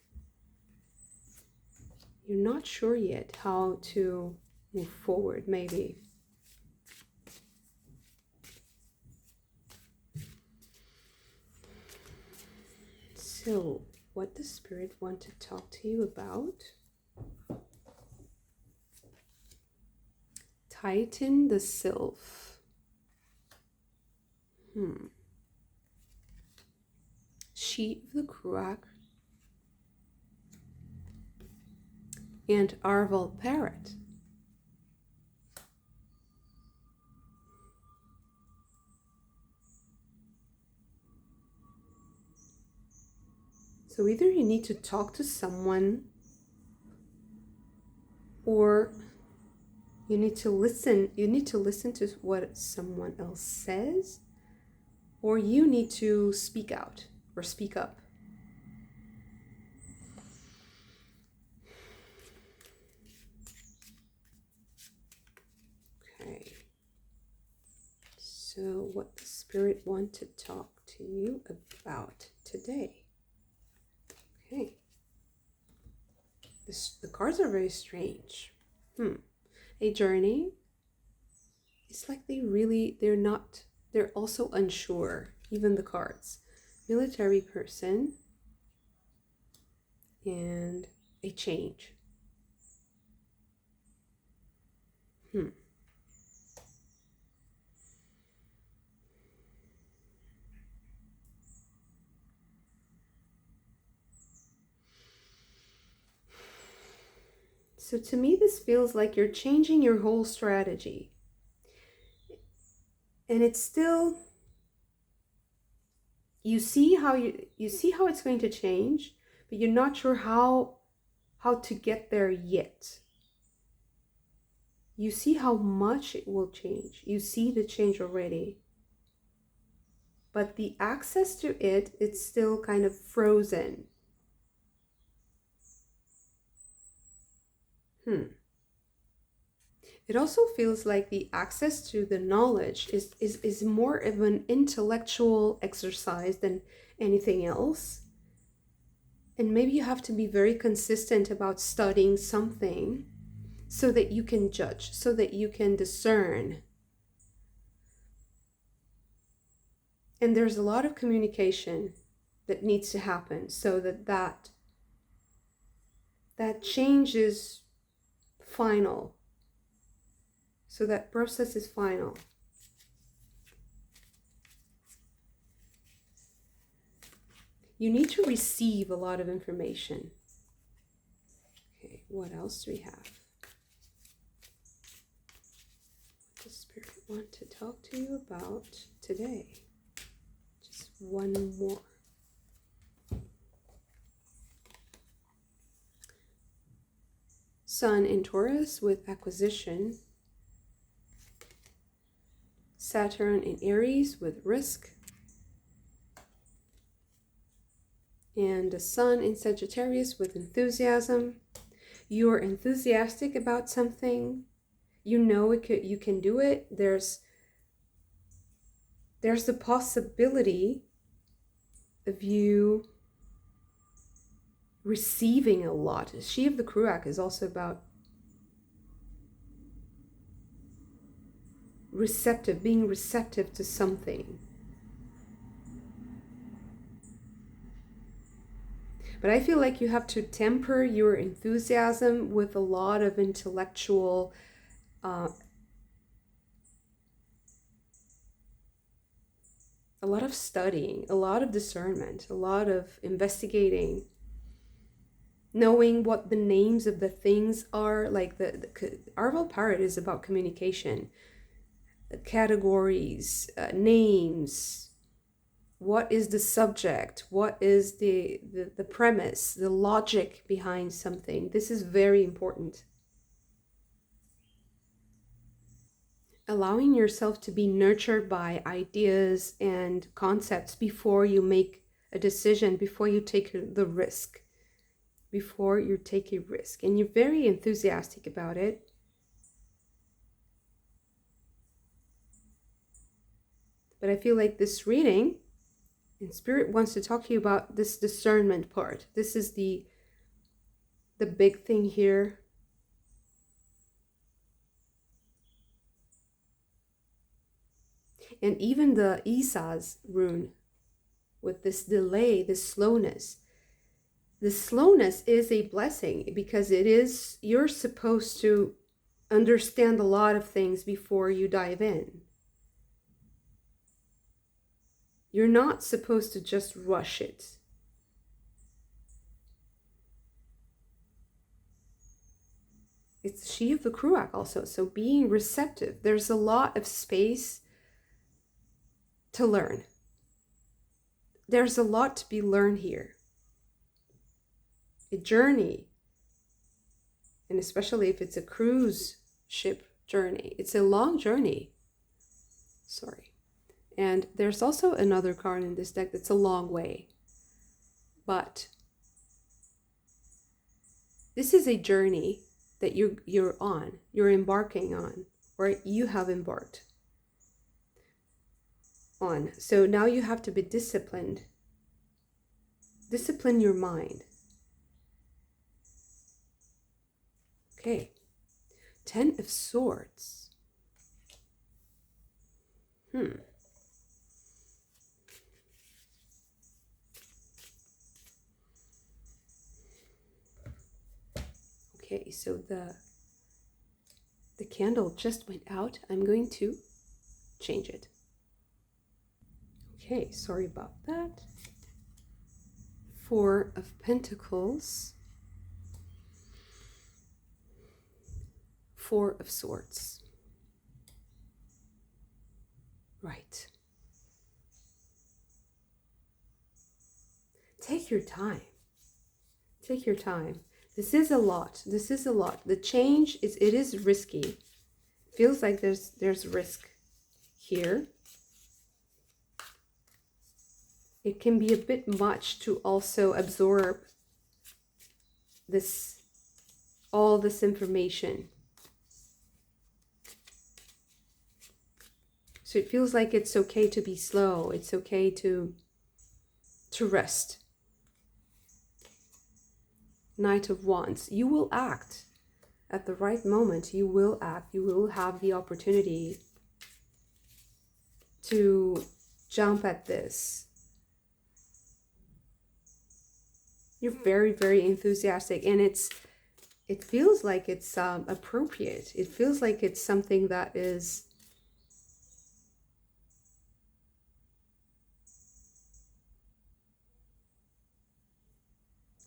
You're not sure yet how to move forward, maybe. So, what does Spirit want to talk to you about? Tighten the sylph. Sheet of the Kruak. And Arval Parrot. So either you need to talk to someone, or you need to listen to what someone else says, or you need to speak out or speak up. Okay. So what does Spirit want to talk to you about today? Okay. The cards are very strange. A journey. It's like they're also unsure, even the cards. Military person and a change. So to me, this feels like you're changing your whole strategy. And it's still, you see how it's going to change, but you're not sure how to get there yet. You see how much it will change. You see the change already. But the access to it, it's still kind of frozen. It also feels like the access to the knowledge is more of an intellectual exercise than anything else. And maybe you have to be very consistent about studying something so that you can judge, so that you can discern. And there's a lot of communication that needs to happen so that change is final. So that process is final. You need to receive a lot of information. Okay, what else do we have? What does Spirit want to talk to you about today? Just one more. Sun in Taurus with acquisition. Saturn in Aries with risk. And the Sun in Sagittarius with enthusiasm. You're enthusiastic about something. You know you can do it. There's the possibility of you receiving a lot. She of the Kruak is also about being receptive to something. But I feel like you have to temper your enthusiasm with a lot of intellectual a lot of studying, a lot of discernment, a lot of investigating, knowing what the names of the things are. Like the Arval Parrot is about communication, categories, names. What is the subject? What is the premise, the logic behind something? This is very important. Allowing yourself to be nurtured by ideas and concepts before you make a decision, before you take the risk, before you take a risk. And you're very enthusiastic about it. But I feel like this reading, and Spirit wants to talk to you about this discernment part. This is the big thing here. And even the Isaz rune with this delay, this slowness. The slowness is a blessing because you're supposed to understand a lot of things before you dive in. You're not supposed to just rush it. It's She of the Kruak also. So being receptive. There's a lot of space to learn. There's a lot to be learned here. A journey. And especially if it's a cruise ship journey. It's a long journey. Sorry. And there's also another card in this deck that's a long way. But this is a journey that you're on, you're embarking on, or you have embarked on. So now you have to be disciplined. Discipline your mind. Okay. 10 of Swords. Okay, so the candle just went out. I'm going to change it. Okay, sorry about that. 4 of Pentacles. 4 of Swords. Right. Take your time. Take your time. This is a lot. This is a lot. The change it is risky. Feels like there's risk here. It can be a bit much to also absorb all this information. So it feels like it's okay to be slow. It's okay to rest. Knight of Wands. You will act at the right moment. You will act. You will have the opportunity to jump at this. You're very, very enthusiastic, and it feels like it's appropriate. It feels like it's something that is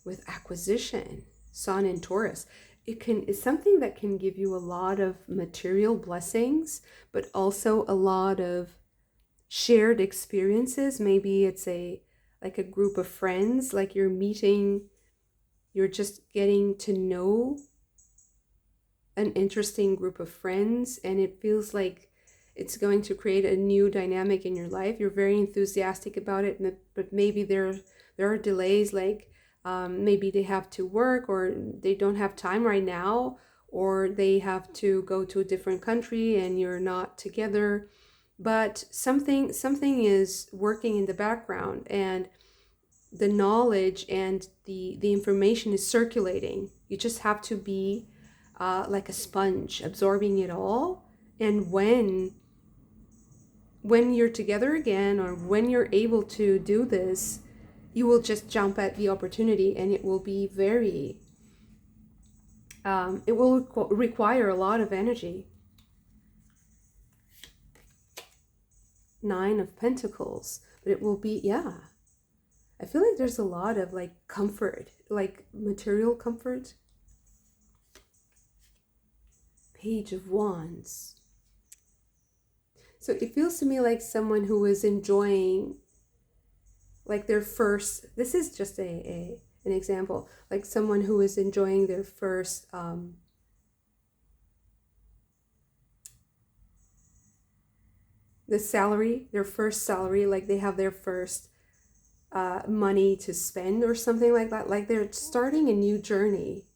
with acquisition. Sun in Taurus. It's something that can give you a lot of material blessings, but also a lot of shared experiences. Maybe it's like a group of friends, like you're just getting to know an interesting group of friends, and it feels like it's going to create a new dynamic in your life. You're very enthusiastic about it, but maybe there are delays, like maybe they have to work, or they don't have time right now, or they have to go to a different country and you're not together. But something is working in the background, and the knowledge and the information is circulating. You just have to be like a sponge, absorbing it all. And when you're together again, or when you're able to do this, you will just jump at the opportunity, and it will be very it will require a lot of energy. Nine of Pentacles. But it will be, yeah, I feel like there's a lot of like comfort, like material comfort. Page of Wands. So it feels to me like someone who is enjoying like their first, this is just an example, like someone who is enjoying their first the salary, their first salary, like they have their first money to spend or something like that, like they're starting a new journey,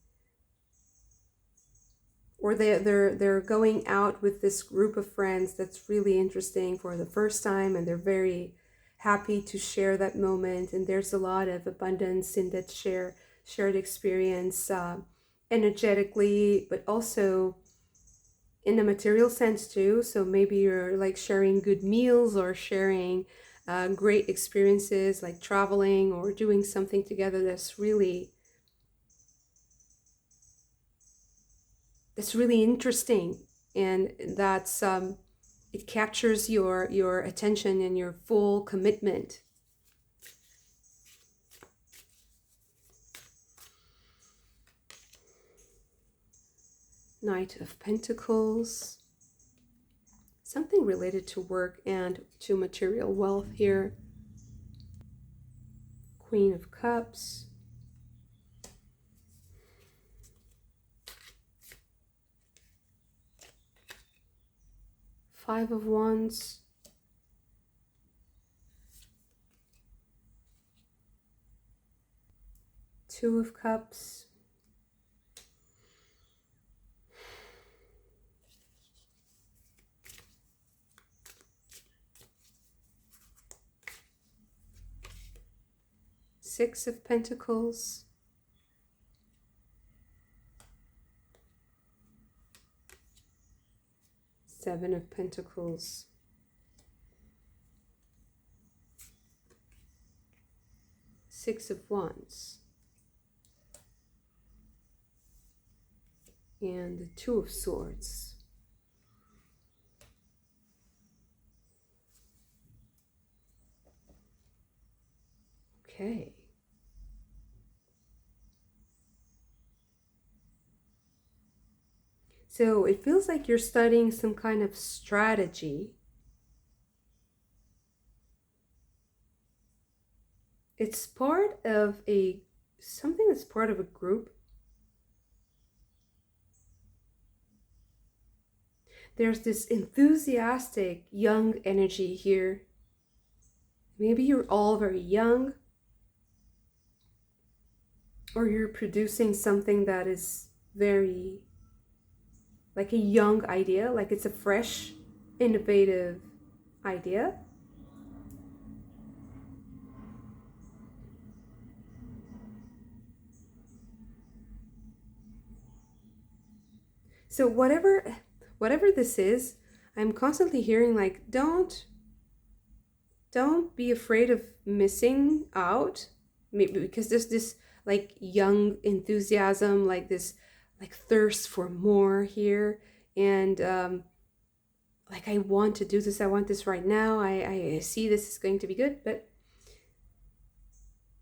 or they're going out with this group of friends that's really interesting for the first time, and they're very happy to share that moment, and there's a lot of abundance in that shared experience, energetically, but also in a material sense too. So maybe you're like sharing good meals, or sharing great experiences, like traveling or doing something together that's really interesting, and that's it captures your attention and your full commitment. Knight of Pentacles. Something related to work and to material wealth here. Queen of Cups. Five of Wands. Two of Cups. Six of Pentacles. Seven of Pentacles. Six of Wands. And the Two of Swords. Okay. So it feels like you're studying some kind of strategy. It's part of something that's part of a group. There's this enthusiastic young energy here. Maybe you're all very young, or you're producing something that is very like a young idea, like it's a fresh, innovative idea. So whatever this is, I'm constantly hearing like don't be afraid of missing out. Maybe because there's this like young enthusiasm, like this like thirst for more here, and like I want to do this, I want this right now, I see this is going to be good, but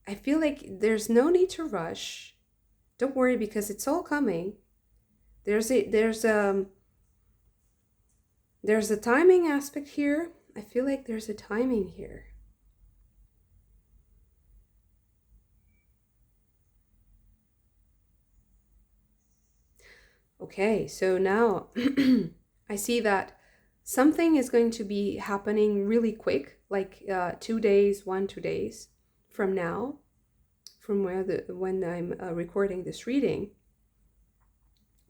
I feel like there's no need to rush. Don't worry, because it's all coming. There's a timing aspect here. I feel like there's a timing here. Okay, so now I see that something is going to be happening really quick, like 2 days, 2 days from now, from when I'm recording this reading.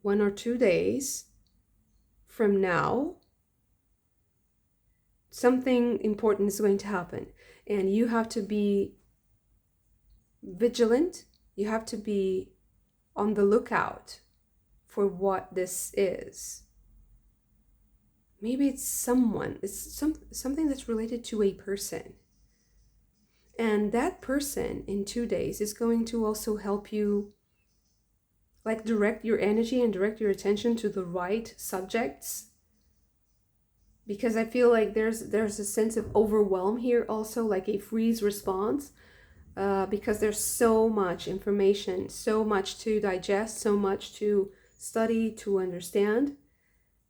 1 or 2 days from now, something important is going to happen, and you have to be vigilant. You have to be on the lookout for what this is. Maybe it's something that's related to a person. And that person in 2 days is going to also help you like direct your energy and direct your attention to the right subjects. Because I feel like there's a sense of overwhelm here also, like a freeze response, because there's so much information, so much to digest, so much to study, to understand.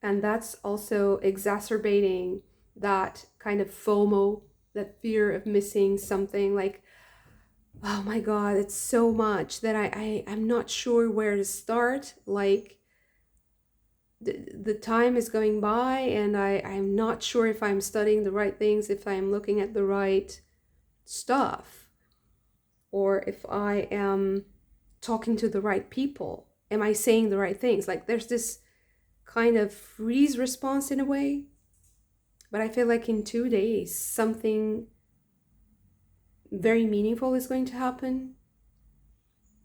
And that's also exacerbating that kind of FOMO, that fear of missing something, like, oh my God, it's so much that I'm not sure where to start. Like, the time is going by and I'm not sure if I'm studying the right things, if I'm looking at the right stuff, or if I am talking to the right people. Am I saying the right things? Like, there's this kind of freeze response in a way. But I feel like in 2 days, something very meaningful is going to happen.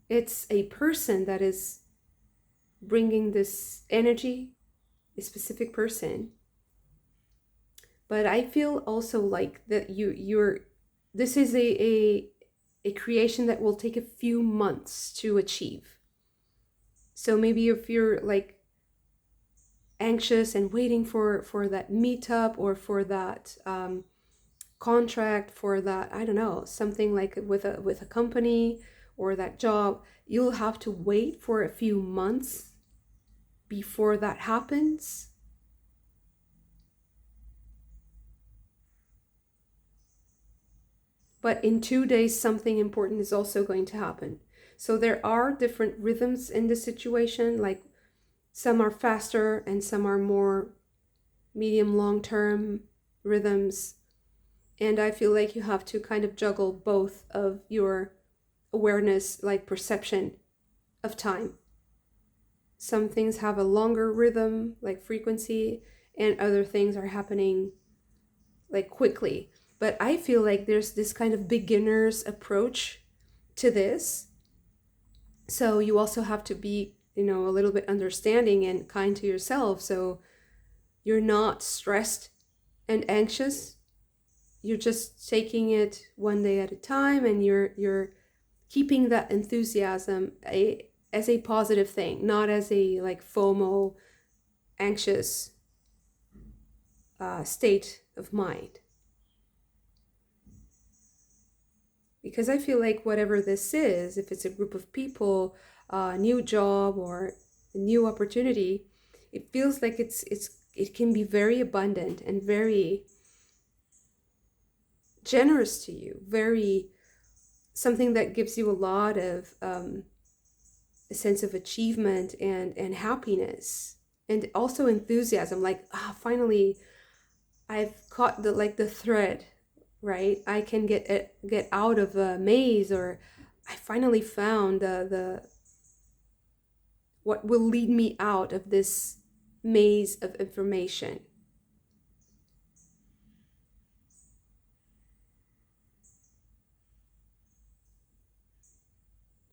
It's a person that is bringing this energy, a specific person. But I feel also like that this is a creation that will take a few months to achieve. So maybe if you're like anxious and waiting for that meetup, or for that contract, for that, I don't know, something like with a company or that job, you'll have to wait for a few months before that happens. But in 2 days, something important is also going to happen. So there are different rhythms in this situation, like some are faster and some are more medium long-term rhythms. And I feel like you have to kind of juggle both of your awareness, like perception of time. Some things have a longer rhythm, like frequency, and other things are happening like quickly. But I feel like there's this kind of beginner's approach to this. So you also have to be, a little bit understanding and kind to yourself. So you're not stressed and anxious. You're just taking it one day at a time, and you're keeping that enthusiasm as a positive thing, not as a like FOMO, anxious state of mind. Because I feel like whatever this is, if it's a group of people, a new job, or a new opportunity, it feels like it can be very abundant and very generous to you, very something that gives you a lot of a sense of achievement and happiness, and also enthusiasm, like finally I've caught the thread, right? I can get out of a maze, or I finally found the what will lead me out of this maze of information.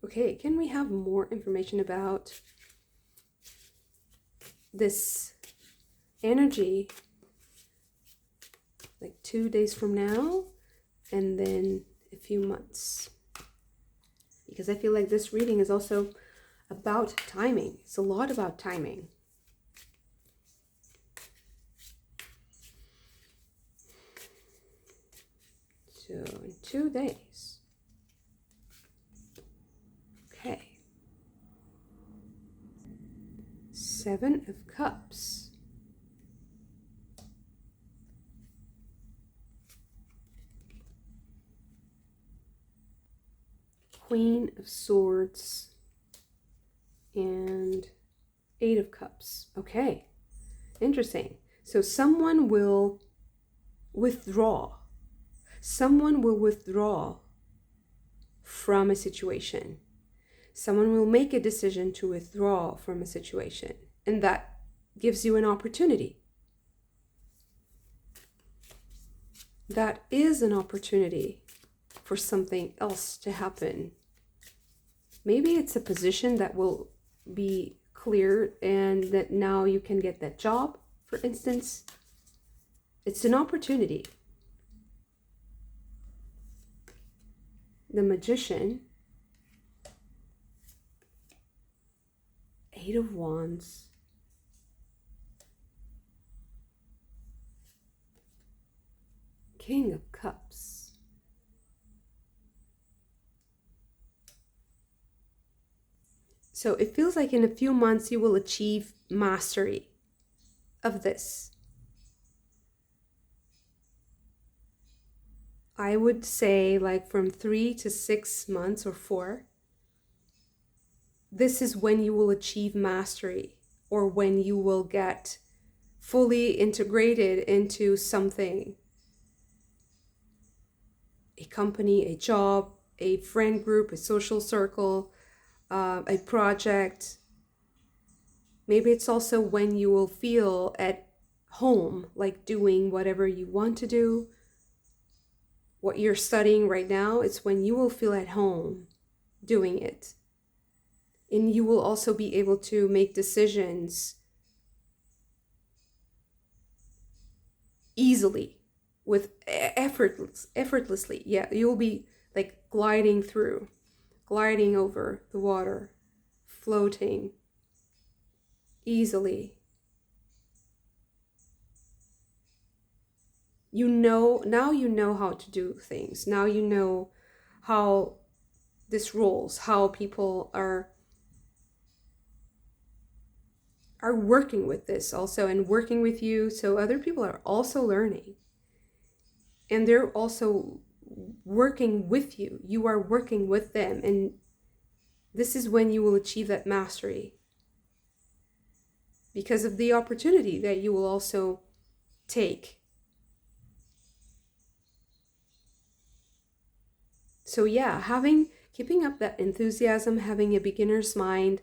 Okay, can we have more information about this energy, like 2 days from now and then a few months? Because I feel like this reading is also about timing. It's a lot about timing. So in 2 days. Okay. 7 of Cups. Queen of Swords. And 8 of Cups. Okay. Interesting. So someone will withdraw. Someone will withdraw from a situation. Someone will make a decision to withdraw from a situation. And that gives you an opportunity. That is an opportunity for something else to happen. Maybe it's a position that will be cleared and that now you can get that job, for instance. It's an opportunity. The Magician. 8 of Wands. King of Cups. So it feels like in a few months you will achieve mastery of this. I would say like from 3 to 6 months or 4. This is when you will achieve mastery, or when you will get fully integrated into something. A company, a job, a friend group, a social circle, a project. Maybe it's also when you will feel at home, like doing whatever you want to do. What you're studying right now, it's when you will feel at home doing it. And you will also be able to make decisions easily, with effortlessly. Yeah, you'll be like gliding over the water, floating easily. Now you know how to do things. Now you know how this rolls, how people are working with this also, and working with you. So other people are also learning, and they're also working with you. You are working with them, and this is when you will achieve that mastery, because of the opportunity that you will also take. So yeah, keeping up that enthusiasm, having a beginner's mind,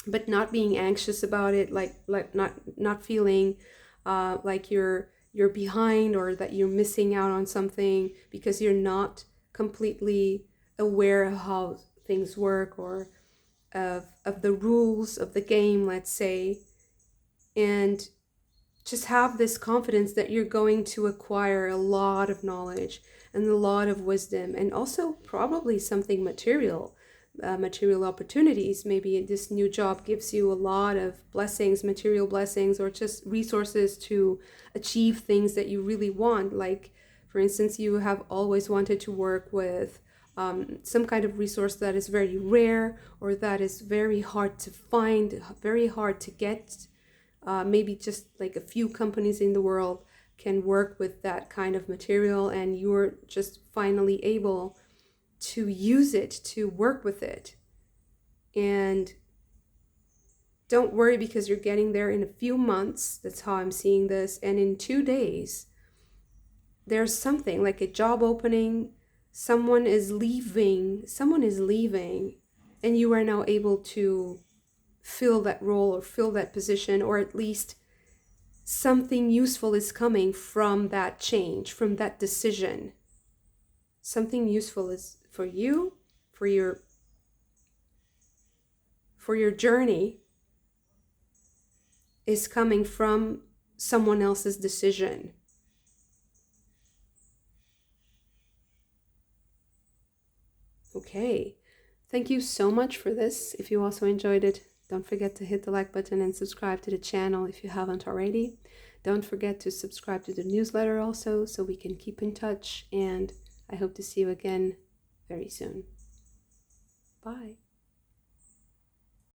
but not being anxious about it, like not feeling like you're behind, or that you're missing out on something because you're not completely aware of how things work, or of the rules of the game, let's say. And just have this confidence that you're going to acquire a lot of knowledge and a lot of wisdom, and also probably something material opportunities. Maybe this new job gives you a lot of blessings, material blessings, or just resources to achieve things that you really want. Like, for instance, you have always wanted to work with some kind of resource that is very rare, or that is very hard to find, very hard to get. Maybe just like a few companies in the world can work with that kind of material, and you're just finally able to use it, to work with it. And don't worry, because you're getting there in a few months. That's how I'm seeing this. And in 2 days, there's something like a job opening. Someone is leaving, and you are now able to fill that role, or fill that position, or at least something useful is coming from that change, from that decision. Something useful is for you, for your for your journey is coming from someone else's decision. Okay, thank you so much for this. If you also enjoyed it, don't forget to hit the like button and subscribe to the channel if you haven't already. Don't forget to subscribe to the newsletter also, so we can keep in touch, and I hope to see you again very soon. Bye.